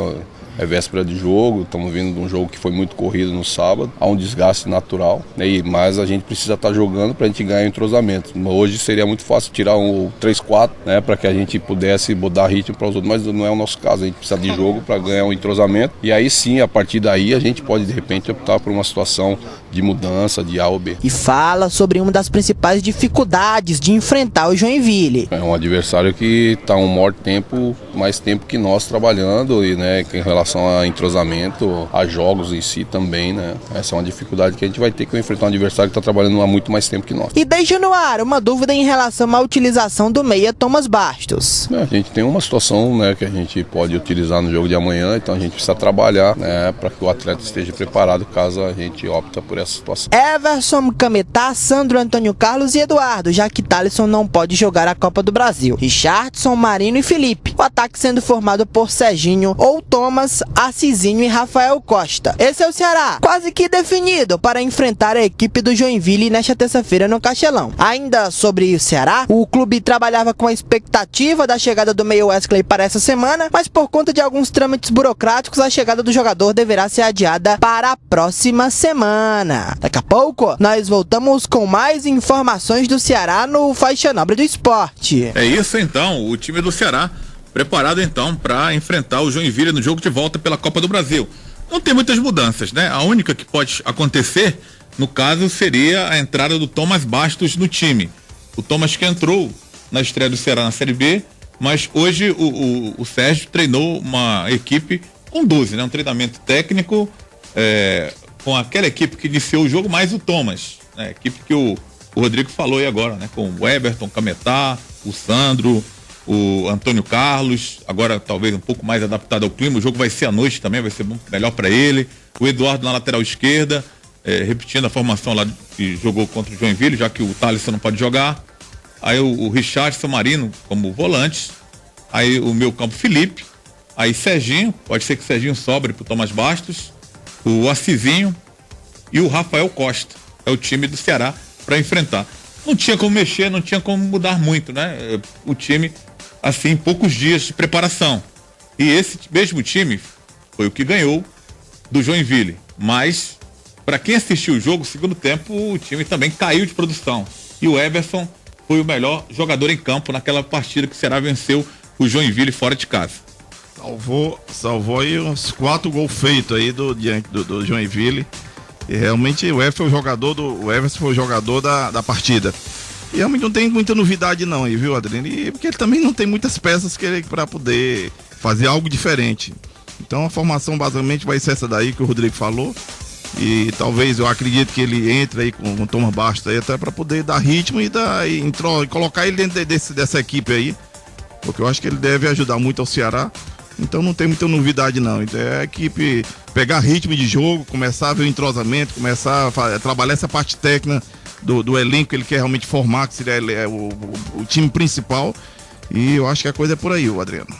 é véspera de jogo, estamos vindo de um jogo que foi muito corrido no sábado, há um desgaste natural, né? Mas a gente precisa estar jogando para a gente ganhar entrosamento. Hoje seria muito fácil tirar um 3-4, né? Para que a gente pudesse dar ritmo para os outros, mas não é o nosso caso, a gente precisa de jogo para ganhar um entrosamento, e aí sim, a partir daí a gente pode de repente optar por uma situação de mudança de A ou B. E fala sobre uma das principais dificuldades de enfrentar o Joinville. É um adversário que está um maior tempo, mais tempo que nós trabalhando, e né, em relação a entrosamento, a jogos em si também, né? Essa é uma dificuldade que a gente vai ter que enfrentar um adversário que está trabalhando há muito mais tempo que nós. E deixa no ar uma dúvida em relação à utilização do meia Thomas Bastos. A gente tem uma situação, né, que a gente pode utilizar no jogo de amanhã, então a gente precisa trabalhar, né, para que o atleta esteja preparado caso a gente opta por essa situação. Everson, Cametá, Sandro Antônio Carlos e Eduardo, já que Thalisson não pode jogar a Copa do Brasil. Richardson, Marino e Felipe. O ataque sendo formado por Serginho ou Thomas, Assisinho e Rafael Costa. Esse é o Ceará, quase que definido para enfrentar a equipe do Joinville nesta terça-feira no Castelão. Ainda sobre o Ceará, o clube trabalhava com a expectativa da chegada do meio Wesley para essa semana, mas por conta de alguns trâmites burocráticos, a chegada do jogador deverá ser adiada para a próxima semana. Daqui a pouco, nós voltamos com mais informações do Ceará no Faixa Nobre do Esporte. É isso então, o time do Ceará preparado então para enfrentar o Joinville no jogo de volta pela Copa do Brasil. Não tem muitas mudanças, né? A única que pode acontecer, no caso, seria a entrada do Thomas Bastos no time. O Thomas que entrou na estreia do Ceará na Série B, mas hoje o Sérgio treinou uma equipe com 12, né? Um treinamento técnico com aquela equipe que iniciou o jogo, mais o Thomas, né? Equipe que o Rodrigo falou aí agora, né? Com o Everton, Cametá, o Sandro, o Antônio Carlos, agora talvez um pouco mais adaptado ao clima. O jogo vai ser à noite também, vai ser melhor para ele. O Eduardo na lateral esquerda, repetindo a formação lá que jogou contra o Joinville, já que o Thalisson não pode jogar. Aí o Richardson, Marino como volantes. Aí o meio campo Felipe. Aí Serginho, pode ser que Serginho sobre pro Thomas Bastos. O Assisinho e o Rafael Costa. É o time do Ceará para enfrentar. Não tinha como mexer, não tinha como mudar muito, né? O time, assim, poucos dias de preparação. E esse mesmo time foi o que ganhou do Joinville. Mas, para quem assistiu o jogo, segundo tempo, o time também caiu de produção. E o Everson foi o melhor jogador em campo naquela partida que o Ceará venceu o Joinville fora de casa. Salvou aí uns 4 gols feitos aí diante do Joinville. E realmente o Everson foi o jogador da partida. E realmente não tem muita novidade não aí, viu, Adriano? E porque ele também não tem muitas peças para poder fazer algo diferente. Então a formação basicamente vai ser essa daí que o Rodrigo falou. E talvez eu acredito que ele entre aí com o Thomas Bastos aí até para poder dar ritmo e colocar ele dentro dessa equipe aí. Porque eu acho que ele deve ajudar muito ao Ceará. Então não tem muita novidade não. Então é a equipe pegar ritmo de jogo, começar a ver o entrosamento, começar a trabalhar essa parte técnica do elenco que ele quer realmente formar, que seria o time principal. E eu acho que a coisa é por aí, Adriano.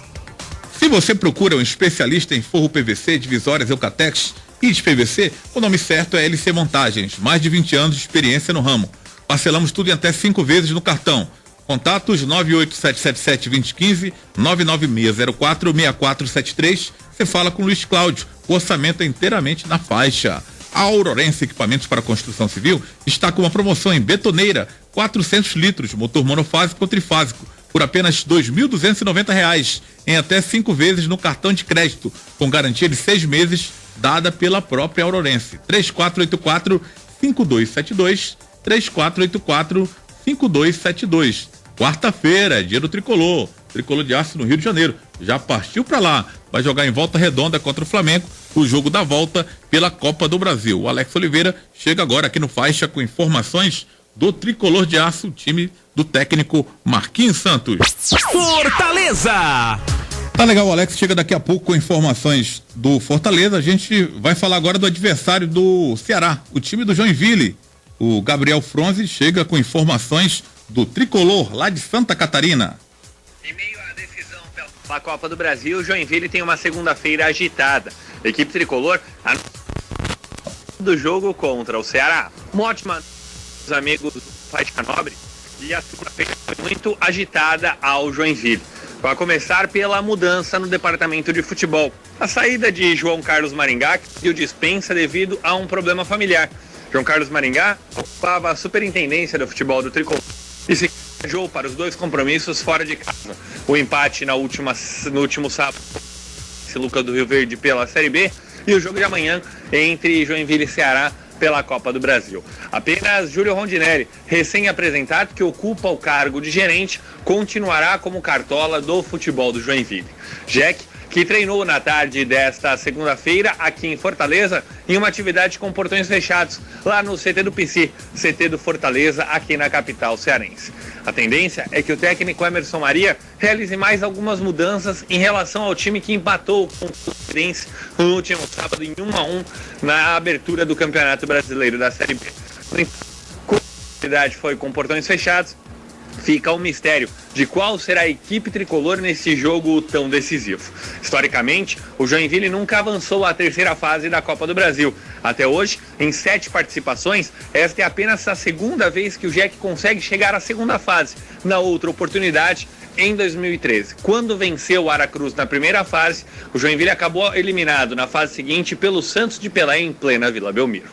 Se você procura um especialista em forro PVC, divisórias, Eucatex e de PVC, o nome certo é LC Montagens. Mais de 20 anos de experiência no ramo. Parcelamos tudo em até 5 vezes no cartão. Contatos 98777-2015, 99604-6473. Você fala com o Luiz Cláudio. O orçamento é inteiramente na faixa. A Aurorense Equipamentos para Construção Civil está com uma promoção em betoneira, 400 litros, motor monofásico ou trifásico, por apenas R$ 2.290, em até 5 vezes no cartão de crédito, com garantia de 6 meses, dada pela própria Aurorense. 3484-5272, 3484-5272. Quarta-feira, dia do Tricolor de Aço no Rio de Janeiro. Já partiu para lá, vai jogar em Volta Redonda contra o Flamengo, o jogo da volta pela Copa do Brasil. O Alex Oliveira chega agora aqui no Faixa com informações do Tricolor de Aço, time do técnico Marquinhos Santos. Fortaleza! Tá legal, o Alex chega daqui a pouco com informações do Fortaleza. A gente vai falar agora do adversário do Ceará, o time do Joinville. O Gabriel Fronzi chega com informações do Tricolor lá de Santa Catarina. Em meio à decisão pela Copa do Brasil, o Joinville tem uma segunda-feira agitada. A equipe tricolor do jogo contra o Ceará. Uma ótima dos amigos do Faixa Nobre, e a segunda-feira foi muito agitada ao Joinville. Vai começar pela mudança no departamento de futebol. A saída de João Carlos Maringá, que pediu dispensa devido a um problema familiar. João Carlos Maringá ocupava a superintendência do futebol do tricolor e se viajou para os 2 compromissos fora de casa. O empate no último sábado, Lucas do Rio Verde pela Série B, e o jogo de amanhã entre Joinville e Ceará pela Copa do Brasil. Apenas Júlio Rondinelli, recém-apresentado, que ocupa o cargo de gerente, continuará como cartola do futebol do Joinville. Jack, que treinou na tarde desta segunda-feira aqui em Fortaleza, em uma atividade com portões fechados, lá no CT do PC, CT do Fortaleza, aqui na capital cearense. A tendência é que o técnico Emerson Maria realize mais algumas mudanças em relação ao time que empatou com o Fluminense no último sábado em 1-1 na abertura do Campeonato Brasileiro da Série B. Como a atividade foi com portões fechados, fica o mistério de qual será a equipe tricolor nesse jogo tão decisivo. Historicamente, o Joinville nunca avançou à terceira fase da Copa do Brasil. Até hoje, em 7 participações, esta é apenas a segunda vez que o Jack consegue chegar à segunda fase. Na outra oportunidade, em 2013, quando venceu o Aracruz na primeira fase, o Joinville acabou eliminado na fase seguinte pelo Santos de Pelé em plena Vila Belmiro.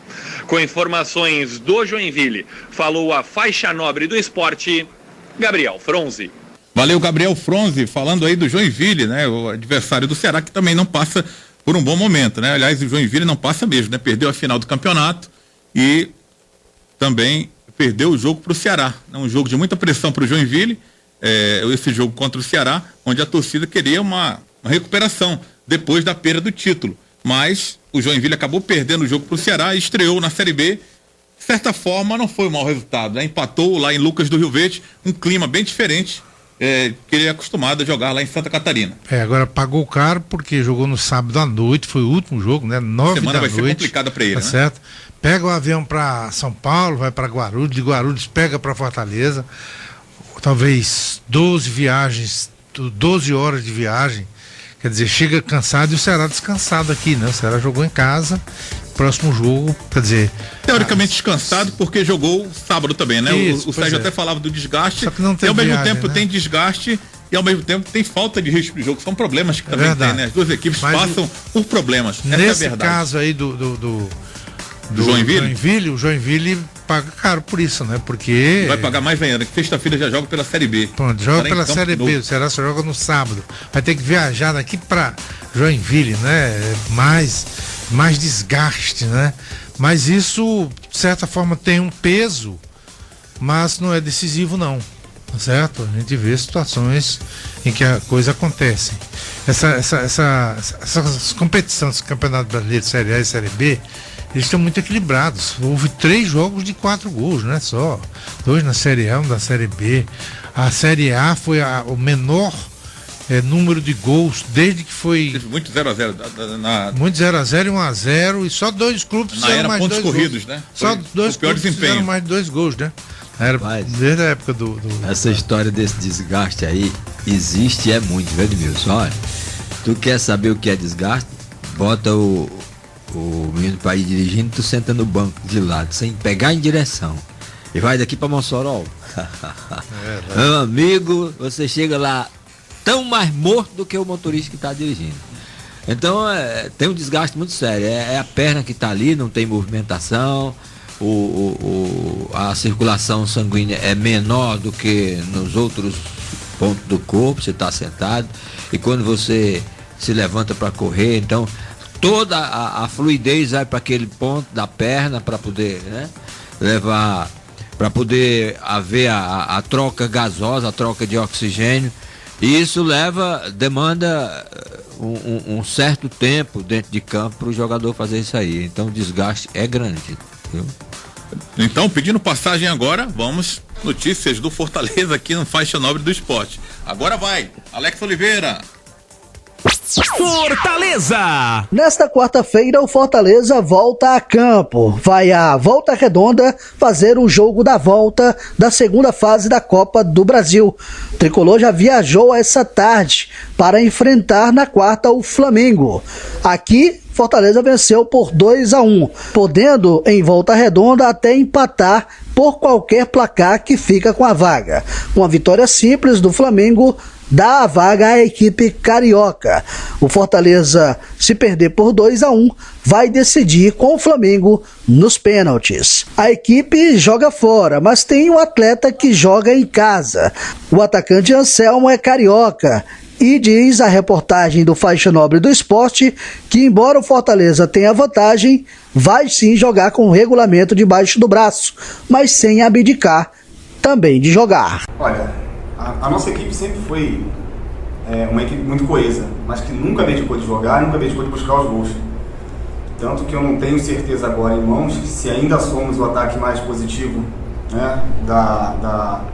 Com informações do Joinville, falou a Faixa Nobre do Esporte, Gabriel Fronzi. Valeu, Gabriel Fronzi, falando aí do Joinville, né? O adversário do Ceará, que também não passa por um bom momento, né? Aliás, o Joinville não passa mesmo, né? Perdeu a final do campeonato e também perdeu o jogo para o Ceará. Um jogo de muita pressão para o Joinville, esse jogo contra o Ceará, onde a torcida queria uma recuperação depois da perda do título. Mas o Joinville acabou perdendo o jogo para o Ceará e estreou na Série B. De certa forma, não foi um mau resultado, né? Empatou lá em Lucas do Rio Verde, um clima bem diferente, que ele é acostumado a jogar lá em Santa Catarina. Agora pagou caro porque jogou no sábado à noite, foi o último jogo, né? 9 da noite. Semana vai ser complicada para ele, tá, né? Certo. Pega o avião para São Paulo, vai para Guarulhos, de Guarulhos pega para Fortaleza, talvez 12 horas de viagem, quer dizer, chega cansado e o Ceará descansado aqui, né? O Ceará jogou em casa, próximo jogo, quer dizer... Teoricamente descansado porque jogou sábado também, né? Isso, o Sérgio até falava do desgaste, só que não tem e ao mesmo viagem, tempo né? Tem desgaste e ao mesmo tempo tem falta de ritmo de jogo, são problemas que também tem, né? As duas equipes passam por problemas, essa é a nesse verdade. caso aí do Joinville, o Joinville paga caro por isso, né? Porque... Vai pagar mais ainda, que sexta-feira já joga pela Série B. Pronto, joga pela Série B, o Ceará só joga no sábado. Vai ter que viajar daqui para Joinville, né? Mais desgaste, né? Mas isso, de certa forma, tem um peso mas não é decisivo não, tá certo? A gente vê situações em que a coisa acontece. Essas competições, esse Campeonato Brasileiro, Série A e Série B, eles estão muito equilibrados. Houve 3 jogos de 4 gols, não é só. 2 na Série A, 1 na Série B. A Série A foi o menor número de gols desde que foi... Teve muito 0x0. Muito 0x0 e 1x0, e só 2 clubes fizeram mais 2 gols. Na era pontos corridos, né? Só 2 clubes fizeram mais 2 gols, né? Desde a época do... Essa história desse desgaste aí existe e é muito, viu, Edmilson? Olha, tu quer saber o que é desgaste? Bota o menino pra ir dirigindo, tu senta no banco de lado, sem pegar em direção. E vai daqui pra Mossoró. Meu amigo, você chega lá tão mais morto do que o motorista que está dirigindo. Então tem um desgaste muito sério. É a perna que está ali, não tem movimentação, a circulação sanguínea é menor do que nos outros pontos do corpo. Você está sentado e quando você se levanta para correr, então toda a fluidez vai para aquele ponto da perna para poder, né, levar, para poder haver a troca gasosa, a troca de oxigênio. E isso demanda um certo tempo dentro de campo para o jogador fazer isso aí. Então o desgaste é grande, viu? Então, pedindo passagem agora, vamos notícias do Fortaleza aqui no Faixa Nobre do Esporte. Agora vai, Alex Oliveira. Fortaleza! Nesta quarta-feira, o Fortaleza volta a campo. Vai à Volta Redonda fazer o jogo da volta da segunda fase da Copa do Brasil. O Tricolor já viajou essa tarde para enfrentar na quarta o Flamengo. Aqui, Fortaleza venceu por 2-1, podendo em Volta Redonda até empatar por qualquer placar que fica com a vaga. Uma vitória simples do Flamengo dá a vaga à equipe carioca. O Fortaleza, se perder por 2-1, vai decidir com o Flamengo nos pênaltis. A equipe joga fora, mas tem um atleta que joga em casa. O atacante Anselmo é carioca e diz a reportagem do Faixa Nobre do Esporte que, embora o Fortaleza tenha vantagem, vai sim jogar com o regulamento debaixo do braço, mas sem abdicar também de jogar. Olha, a nossa equipe sempre foi uma equipe muito coesa, mas que nunca abdicou de jogar, nunca abdicou de buscar os gols. Tanto que eu não tenho certeza agora em mãos se ainda somos o ataque mais positivo, né,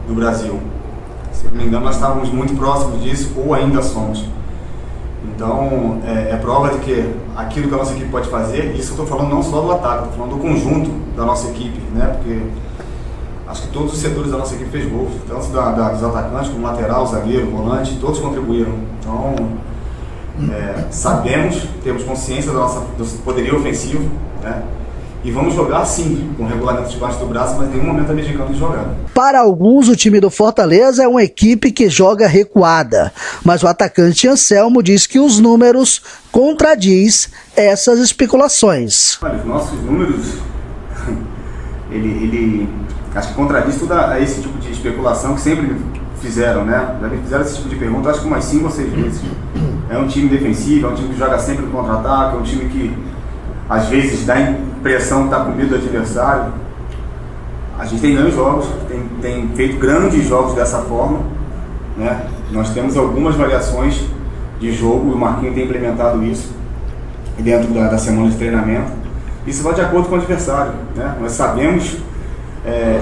do Brasil. Se eu não me engano, nós estávamos muito próximos disso, ou ainda somos. Então, é prova de que aquilo que a nossa equipe pode fazer, isso eu estou falando não só do ataque, estou falando do conjunto da nossa equipe, né, porque acho que todos os setores da nossa equipe fez gols, tanto dos atacantes como lateral, zagueiro, volante, todos contribuíram. Então, sabemos, temos consciência do poderio ofensivo, né? E vamos jogar sim, com o regulamento debaixo do braço, mas em nenhum momento abdicando de jogar. Para alguns, o time do Fortaleza é uma equipe que joga recuada, mas o atacante Anselmo diz que os números contradiz essas especulações. Olha, os nossos números, ele acho que contradiz tudo a esse tipo de especulação que sempre fizeram, né? Já me fizeram esse tipo de pergunta, acho que umas 5 ou 6 vezes. É um time defensivo, é um time que joga sempre no contra-ataque, é um time que às vezes dá a impressão que está com medo do adversário. A gente tem ganho jogos, tem feito grandes jogos dessa forma, né? Nós temos algumas variações de jogo, o Marquinhos tem implementado isso dentro da semana de treinamento. Isso vai de acordo com o adversário, né? Nós sabemos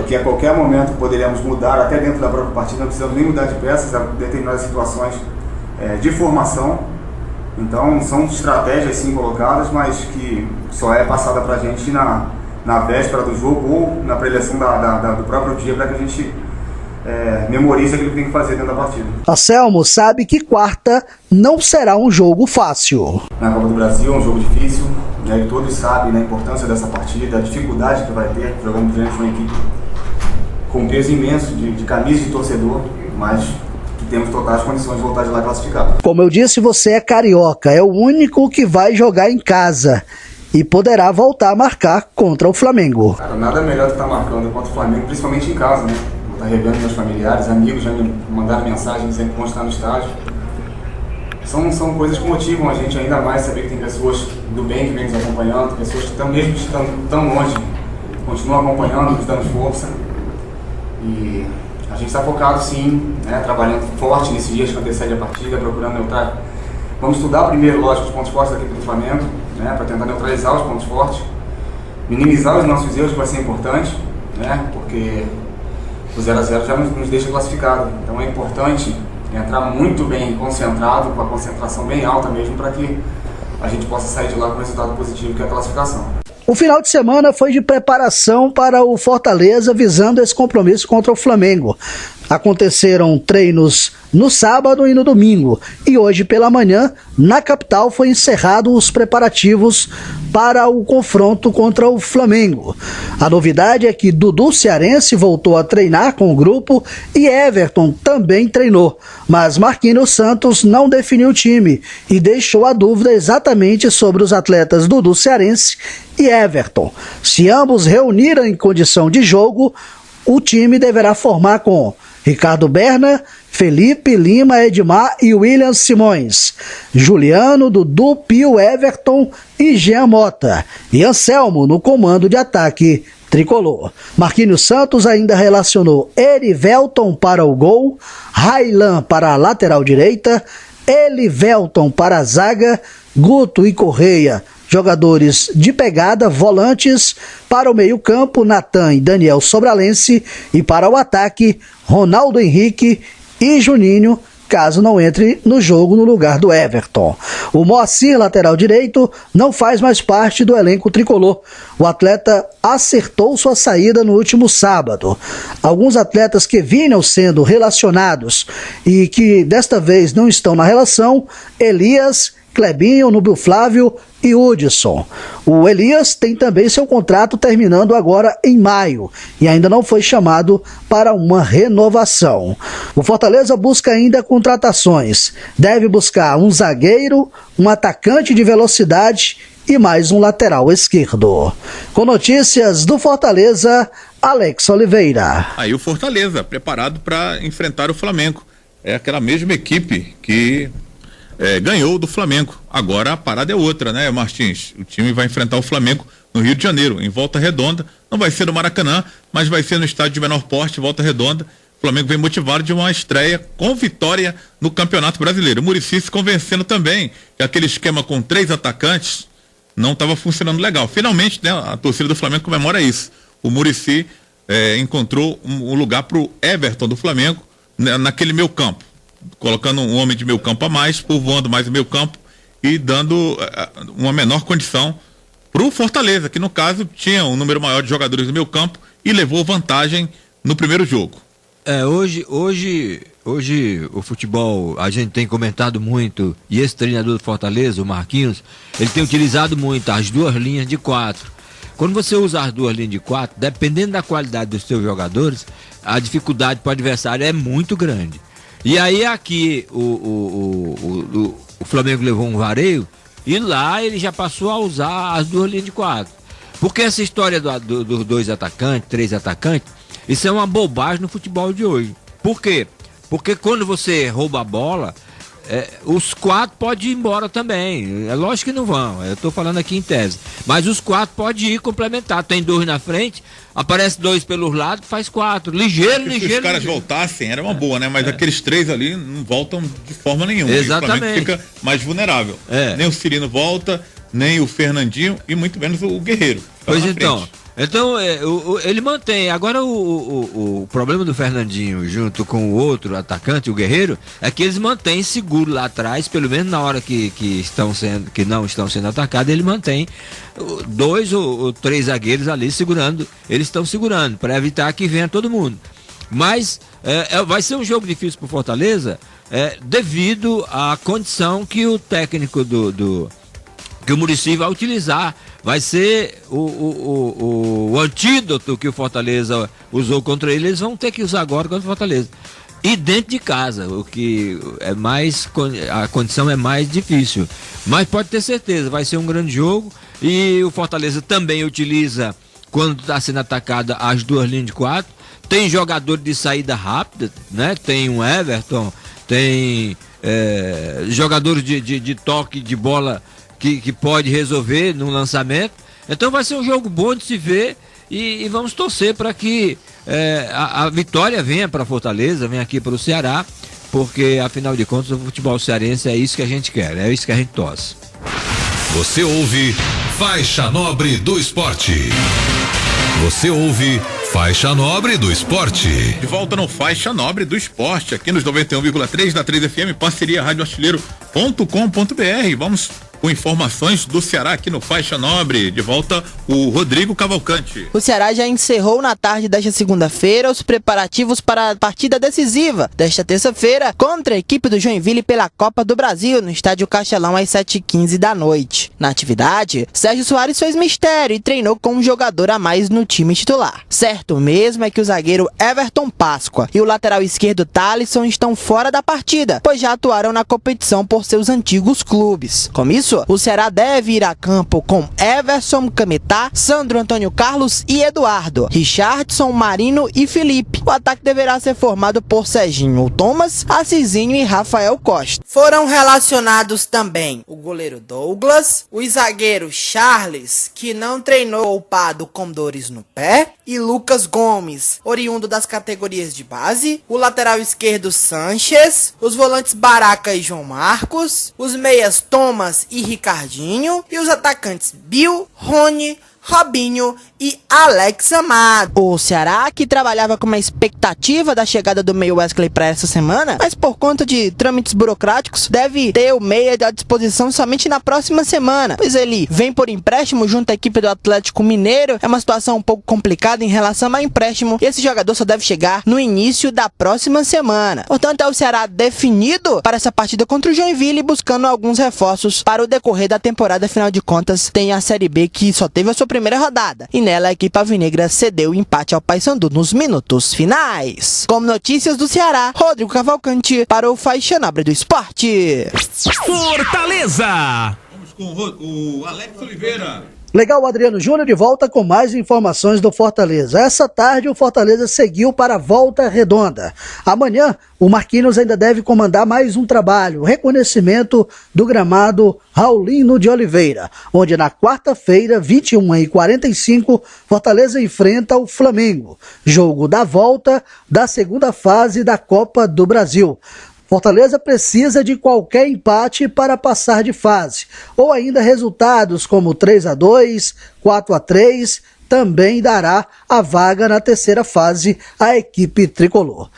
que a qualquer momento poderíamos mudar, até dentro da própria partida, não precisamos nem mudar de peças, em determinadas situações de formação. Então são estratégias sim colocadas, mas que só é passada para a gente na véspera do jogo ou na preleção do próprio dia, para que a gente memorize aquilo que tem que fazer dentro da partida. Anselmo sabe que quarta não será um jogo fácil. Na Copa do Brasil é um jogo difícil, né, e todos sabem da importância dessa partida, a dificuldade que vai ter jogando diante de uma equipe com um peso imenso de camisa de torcedor, mas que temos totais condições de voltar de lá classificado. Como eu disse, você é carioca, é o único que vai jogar em casa e poderá voltar a marcar contra o Flamengo. Cara, nada melhor do que estar marcando contra o Flamengo, principalmente em casa, né? Vou estar revendo meus familiares, amigos já me mandaram mensagem sempre que vão estar no estádio. São coisas que motivam a gente ainda mais, saber que tem pessoas do bem que vêm nos acompanhando, pessoas que mesmo estando tão longe, continuam acompanhando, nos dando força. E a gente está focado sim, né, trabalhando forte nesses dias que antecede a partida, procurando neutrar. Vamos estudar primeiro, lógico, os pontos fortes da equipe do Flamengo, né, para tentar neutralizar os pontos fortes, minimizar os nossos erros, que vai ser importante, né, porque o 0-0 já nos deixa classificado. Então é importante entrar muito bem concentrado, com a concentração bem alta mesmo, para que a gente possa sair de lá com um resultado positivo, que é a classificação. O final de semana foi de preparação para o Fortaleza, visando esse compromisso contra o Flamengo. Aconteceram treinos no sábado e no domingo. E hoje pela manhã, na capital, foi encerrado os preparativos para o confronto contra o Flamengo. A novidade é que Dudu Cearense voltou a treinar com o grupo e Everton também treinou. Mas Marquinhos Santos não definiu o time e deixou a dúvida exatamente sobre os atletas Dudu Cearense e Everton. Se ambos reunirem em condição de jogo, o time deverá formar com Ricardo Berna, Felipe, Lima, Edmar e William Simões, Juliano, Dudu, Pio, Everton e Jean Mota, e Anselmo no comando de ataque tricolor. Marquinhos Santos ainda relacionou Erivelton para o gol, Railan para a lateral direita, Elivelton para a zaga, Guto e Correia, jogadores de pegada, volantes, para o meio-campo, Natan e Daniel Sobralense, e para o ataque, Ronaldo Henrique e Juninho, caso não entre no jogo no lugar do Everton. O Moacir, lateral direito, não faz mais parte do elenco tricolor. O atleta acertou sua saída no último sábado. Alguns atletas que vinham sendo relacionados e que desta vez não estão na relação, Elias, Clebinho, Núbio Flávio e Hudson. O Elias tem também seu contrato terminando agora em maio e ainda não foi chamado para uma renovação. O Fortaleza busca ainda contratações. Deve buscar um zagueiro, um atacante de velocidade e mais um lateral esquerdo. Com notícias do Fortaleza, Alex Oliveira. Aí o Fortaleza, preparado para enfrentar o Flamengo. É aquela mesma equipe que ganhou do Flamengo. Agora a parada é outra, né, Martins? O time vai enfrentar o Flamengo no Rio de Janeiro, em Volta Redonda. Não vai ser no Maracanã, mas vai ser no estádio de menor porte, Volta Redonda. O Flamengo vem motivado de uma estreia com vitória no Campeonato Brasileiro. O Muricy se convencendo também que aquele esquema com 3 atacantes não estava funcionando legal. Finalmente, né, a torcida do Flamengo comemora isso. O Muricy encontrou um lugar para o Everton do Flamengo, né, naquele meio campo, colocando um homem de meio campo a mais, povoando mais o meio campo e dando uma menor condição para o Fortaleza, que no caso tinha um número maior de jogadores no meio campo e levou vantagem no primeiro jogo. Hoje o futebol, a gente tem comentado muito, e esse treinador do Fortaleza, o Marquinhos, ele tem utilizado muito as 2 linhas de 4. Quando você usa as 2 linhas de 4, dependendo da qualidade dos seus jogadores, a dificuldade para o adversário é muito grande. E aí aqui o Flamengo levou um vareio e lá ele já passou a usar as 2 linhas de 4. Porque essa história dos 2 atacantes, 3 atacantes, isso é uma bobagem no futebol de hoje. Por quê? Porque quando você rouba a bola, os 4 podem ir embora também. É lógico que não vão, eu estou falando aqui em tese. Mas os 4 podem ir complementar. Tem 2 na frente, aparece 2 pelos lados, faz 4. Ligeiro. Se os caras voltassem, era uma boa, né? Mas aqueles 3 ali não voltam de forma nenhuma. Exatamente. O Flamengo fica mais vulnerável. Nem o Cirino volta, nem o Fernandinho e muito menos o Guerreiro. Pois então. Então, ele mantém. Agora, o problema do Fernandinho, junto com o outro atacante, o Guerreiro, é que eles mantêm seguro lá atrás, pelo menos na hora que não estão sendo atacados, ele mantém 2 ou 3 zagueiros ali segurando. Eles estão segurando, para evitar que venha todo mundo. Mas vai ser um jogo difícil para o Fortaleza, devido à condição que o técnico que o Muricy vai utilizar. Vai ser o antídoto que o Fortaleza usou contra ele, eles vão ter que usar agora contra o Fortaleza. E dentro de casa, o que é mais, a condição é mais difícil. Mas pode ter certeza, vai ser um grande jogo. E o Fortaleza também utiliza, quando está sendo atacada, as 2 linhas de 4. Tem jogador de saída rápida, né? Tem um Everton, tem jogadores de toque de bola que pode resolver no lançamento. Então vai ser um jogo bom de se ver e vamos torcer para que a vitória venha para Fortaleza, venha aqui para o Ceará, porque afinal de contas o futebol cearense é isso que a gente quer, é isso que a gente torce. Você ouve Faixa Nobre do Esporte. Você ouve Faixa Nobre do Esporte. De volta no Faixa Nobre do Esporte, aqui nos 91,3 da 3 FM, parceria radioartilheiro.com.br. Vamos com informações do Ceará aqui no Faixa Nobre. De volta o Rodrigo Cavalcante. O Ceará já encerrou na tarde desta segunda-feira os preparativos para a partida decisiva desta terça-feira contra a equipe do Joinville pela Copa do Brasil no estádio Castelão às 7h15 da noite. Na atividade, Sérgio Soares fez mistério e treinou com um jogador a mais no time titular. Certo mesmo é que o zagueiro Everton Páscoa e o lateral esquerdo Thalisson estão fora da partida, pois já atuaram na competição por seus antigos clubes. Com isso, o Ceará deve ir a campo com Everson, Cametá, Sandro Antônio Carlos e Eduardo, Richardson, Marino e Felipe. O ataque deverá ser formado por Serginho, Thomas, Assisinho e Rafael Costa. Foram relacionados também o goleiro Douglas, o zagueiro Charles, que não treinou poupado com dores no pé, e Lucas Gomes, oriundo das categorias de base, o lateral esquerdo Sanches, os volantes Baraca e João Marcos, os meias Thomas e Ricardinho e os atacantes Bill, Rony, Robinho e Alex Amado. O Ceará, que trabalhava com uma expectativa da chegada do meio Wesley para essa semana, mas por conta de trâmites burocráticos, deve ter o meia à disposição somente na próxima semana, pois ele vem por empréstimo junto à equipe do Atlético Mineiro. É uma situação um pouco complicada em relação ao empréstimo, e esse jogador só deve chegar no início da próxima semana. Portanto, é o Ceará definido para essa partida contra o Joinville, buscando alguns reforços para o decorrer da temporada. Afinal de contas, tem a Série B que só teve a sua primeira rodada, e nela a equipe alvinegra cedeu o empate ao Paysandu nos minutos finais. Com notícias do Ceará, Rodrigo Cavalcante para o Faixa Nobre do Esporte. Fortaleza! Vamos com o Alex Oliveira. Legal, Adriano Júnior de volta com mais informações do Fortaleza. Essa tarde o Fortaleza seguiu para a Volta Redonda. Amanhã o Marquinhos ainda deve comandar mais um trabalho, o reconhecimento do gramado Raulino de Oliveira, onde na quarta-feira, 21h45, Fortaleza enfrenta o Flamengo, jogo da volta da segunda fase da Copa do Brasil. Fortaleza precisa de qualquer empate para passar de fase, ou ainda resultados como 3-2, 4-3, também dará a vaga na terceira fase à equipe tricolor.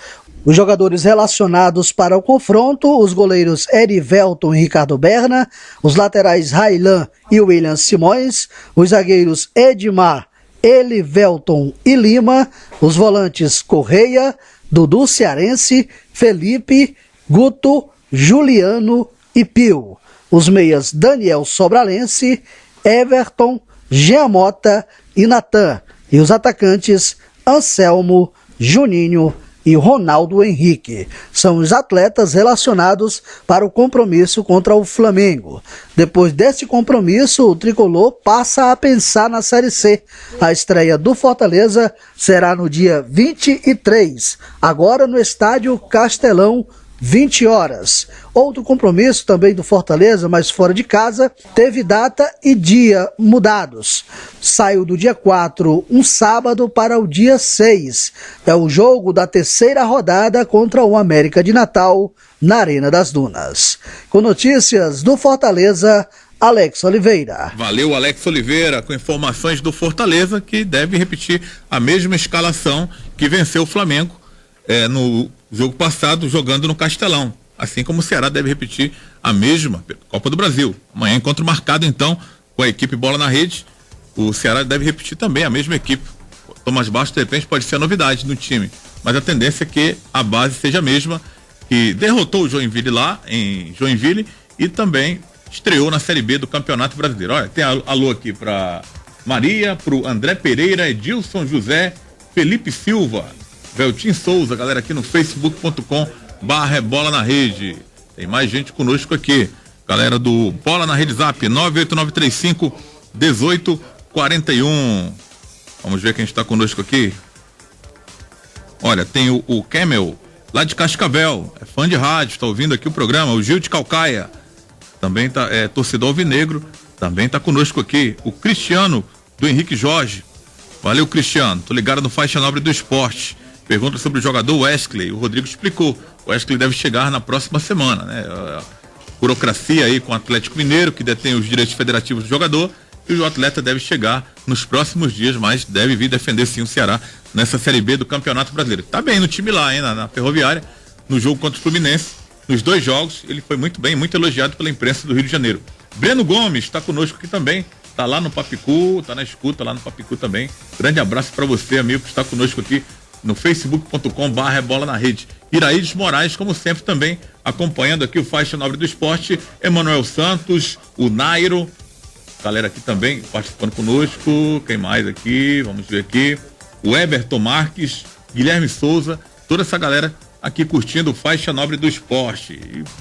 Os jogadores relacionados para o confronto, os goleiros Erivelton e Ricardo Berna, os laterais Railan e William Simões, os zagueiros Edmar, Elivelton e Lima, os volantes Correia, Dudu Cearense, Felipe, Guto, Juliano e Pio, os meias Daniel Sobralense, Everton, Giamota e Natan, e os atacantes Anselmo, Juninho e Ronaldo Henrique. São os atletas relacionados para o compromisso contra o Flamengo. Depois desse compromisso, o tricolor passa a pensar na Série C. A estreia do Fortaleza será no dia 23, agora no estádio Castelão, 20 horas. Outro compromisso também do Fortaleza, mas fora de casa, teve data e dia mudados. Saiu do dia 4, um sábado, para o dia 6. É o jogo da terceira rodada contra o América de Natal, na Arena das Dunas. Com notícias do Fortaleza, Alex Oliveira. Valeu, Alex Oliveira, com informações do Fortaleza, que deve repetir a mesma escalação que venceu o Flamengo no jogo passado, jogando no Castelão. Assim como o Ceará deve repetir a mesma Copa do Brasil. Amanhã, encontro marcado, então, com a equipe Bola na Rede. O Ceará deve repetir também a mesma equipe. Thomas Bastos, de repente, pode ser a novidade no time. Mas a tendência é que a base seja a mesma, que derrotou o Joinville lá, em Joinville, e também estreou na Série B do Campeonato Brasileiro. Olha, tem alô aqui para Maria, pro André Pereira, Edilson José, Felipe Silva, Veltim Souza, galera aqui no facebook.com/Bola na Rede. Tem mais gente conosco aqui. Galera do Bola na Rede Zap, 98935-1841. Vamos ver quem está conosco aqui. Olha, tem o Camel, lá de Cascavel, é fã de rádio, está ouvindo aqui o programa. O Gil de Calcaia, também torcedor alvinegro, também está conosco aqui. O Cristiano, do Henrique Jorge, Valeu, Cristiano. Tô ligado no Faixa Nobre do Esporte. Pergunta sobre o jogador Wesley. O Rodrigo explicou. O Wesley deve chegar na próxima semana, né? A burocracia aí com o Atlético Mineiro, que detém os direitos federativos do jogador, e o atleta deve chegar nos próximos dias, mas deve vir defender sim o Ceará nessa Série B do Campeonato Brasileiro. Tá bem no time lá, hein? Na Ferroviária, no jogo contra o Fluminense. Nos 2 jogos, ele foi muito bem, muito elogiado pela imprensa do Rio de Janeiro. Breno Gomes está conosco aqui também. Tá lá no Papicu, tá na escuta lá no Papicu também. Grande abraço para você, amigo, que está conosco aqui no facebook.com/bola na rede. Iraídes Moraes, como sempre, também acompanhando aqui o Faixa Nobre do Esporte. Emanuel Santos, o Nairo, galera aqui também participando conosco. Quem mais aqui? Vamos ver aqui. O Eberton Marques, Guilherme Souza, toda essa galera aqui curtindo o Faixa Nobre do Esporte.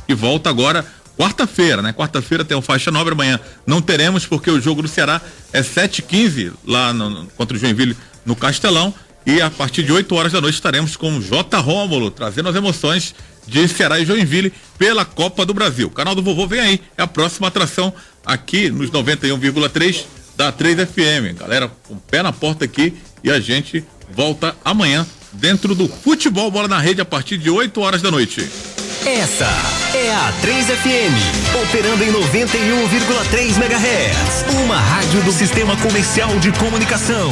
E volta agora quarta-feira, né? Quarta-feira tem o Faixa Nobre, amanhã não teremos, porque o jogo do Ceará é 7h15 lá contra o Joinville no Castelão, e a partir de 8 horas da noite estaremos com o J. Rômulo, trazendo as emoções de Ceará e Joinville pela Copa do Brasil. O canal do Vovô vem aí, é a próxima atração aqui nos 91,3 da 3FM. Galera, com o pé na porta aqui, e a gente volta amanhã dentro do Futebol Bola na Rede a partir de 8 horas da noite. Essa é a 3FM, operando em 91,3 MHz. Uma rádio do Sistema Comercial de Comunicação.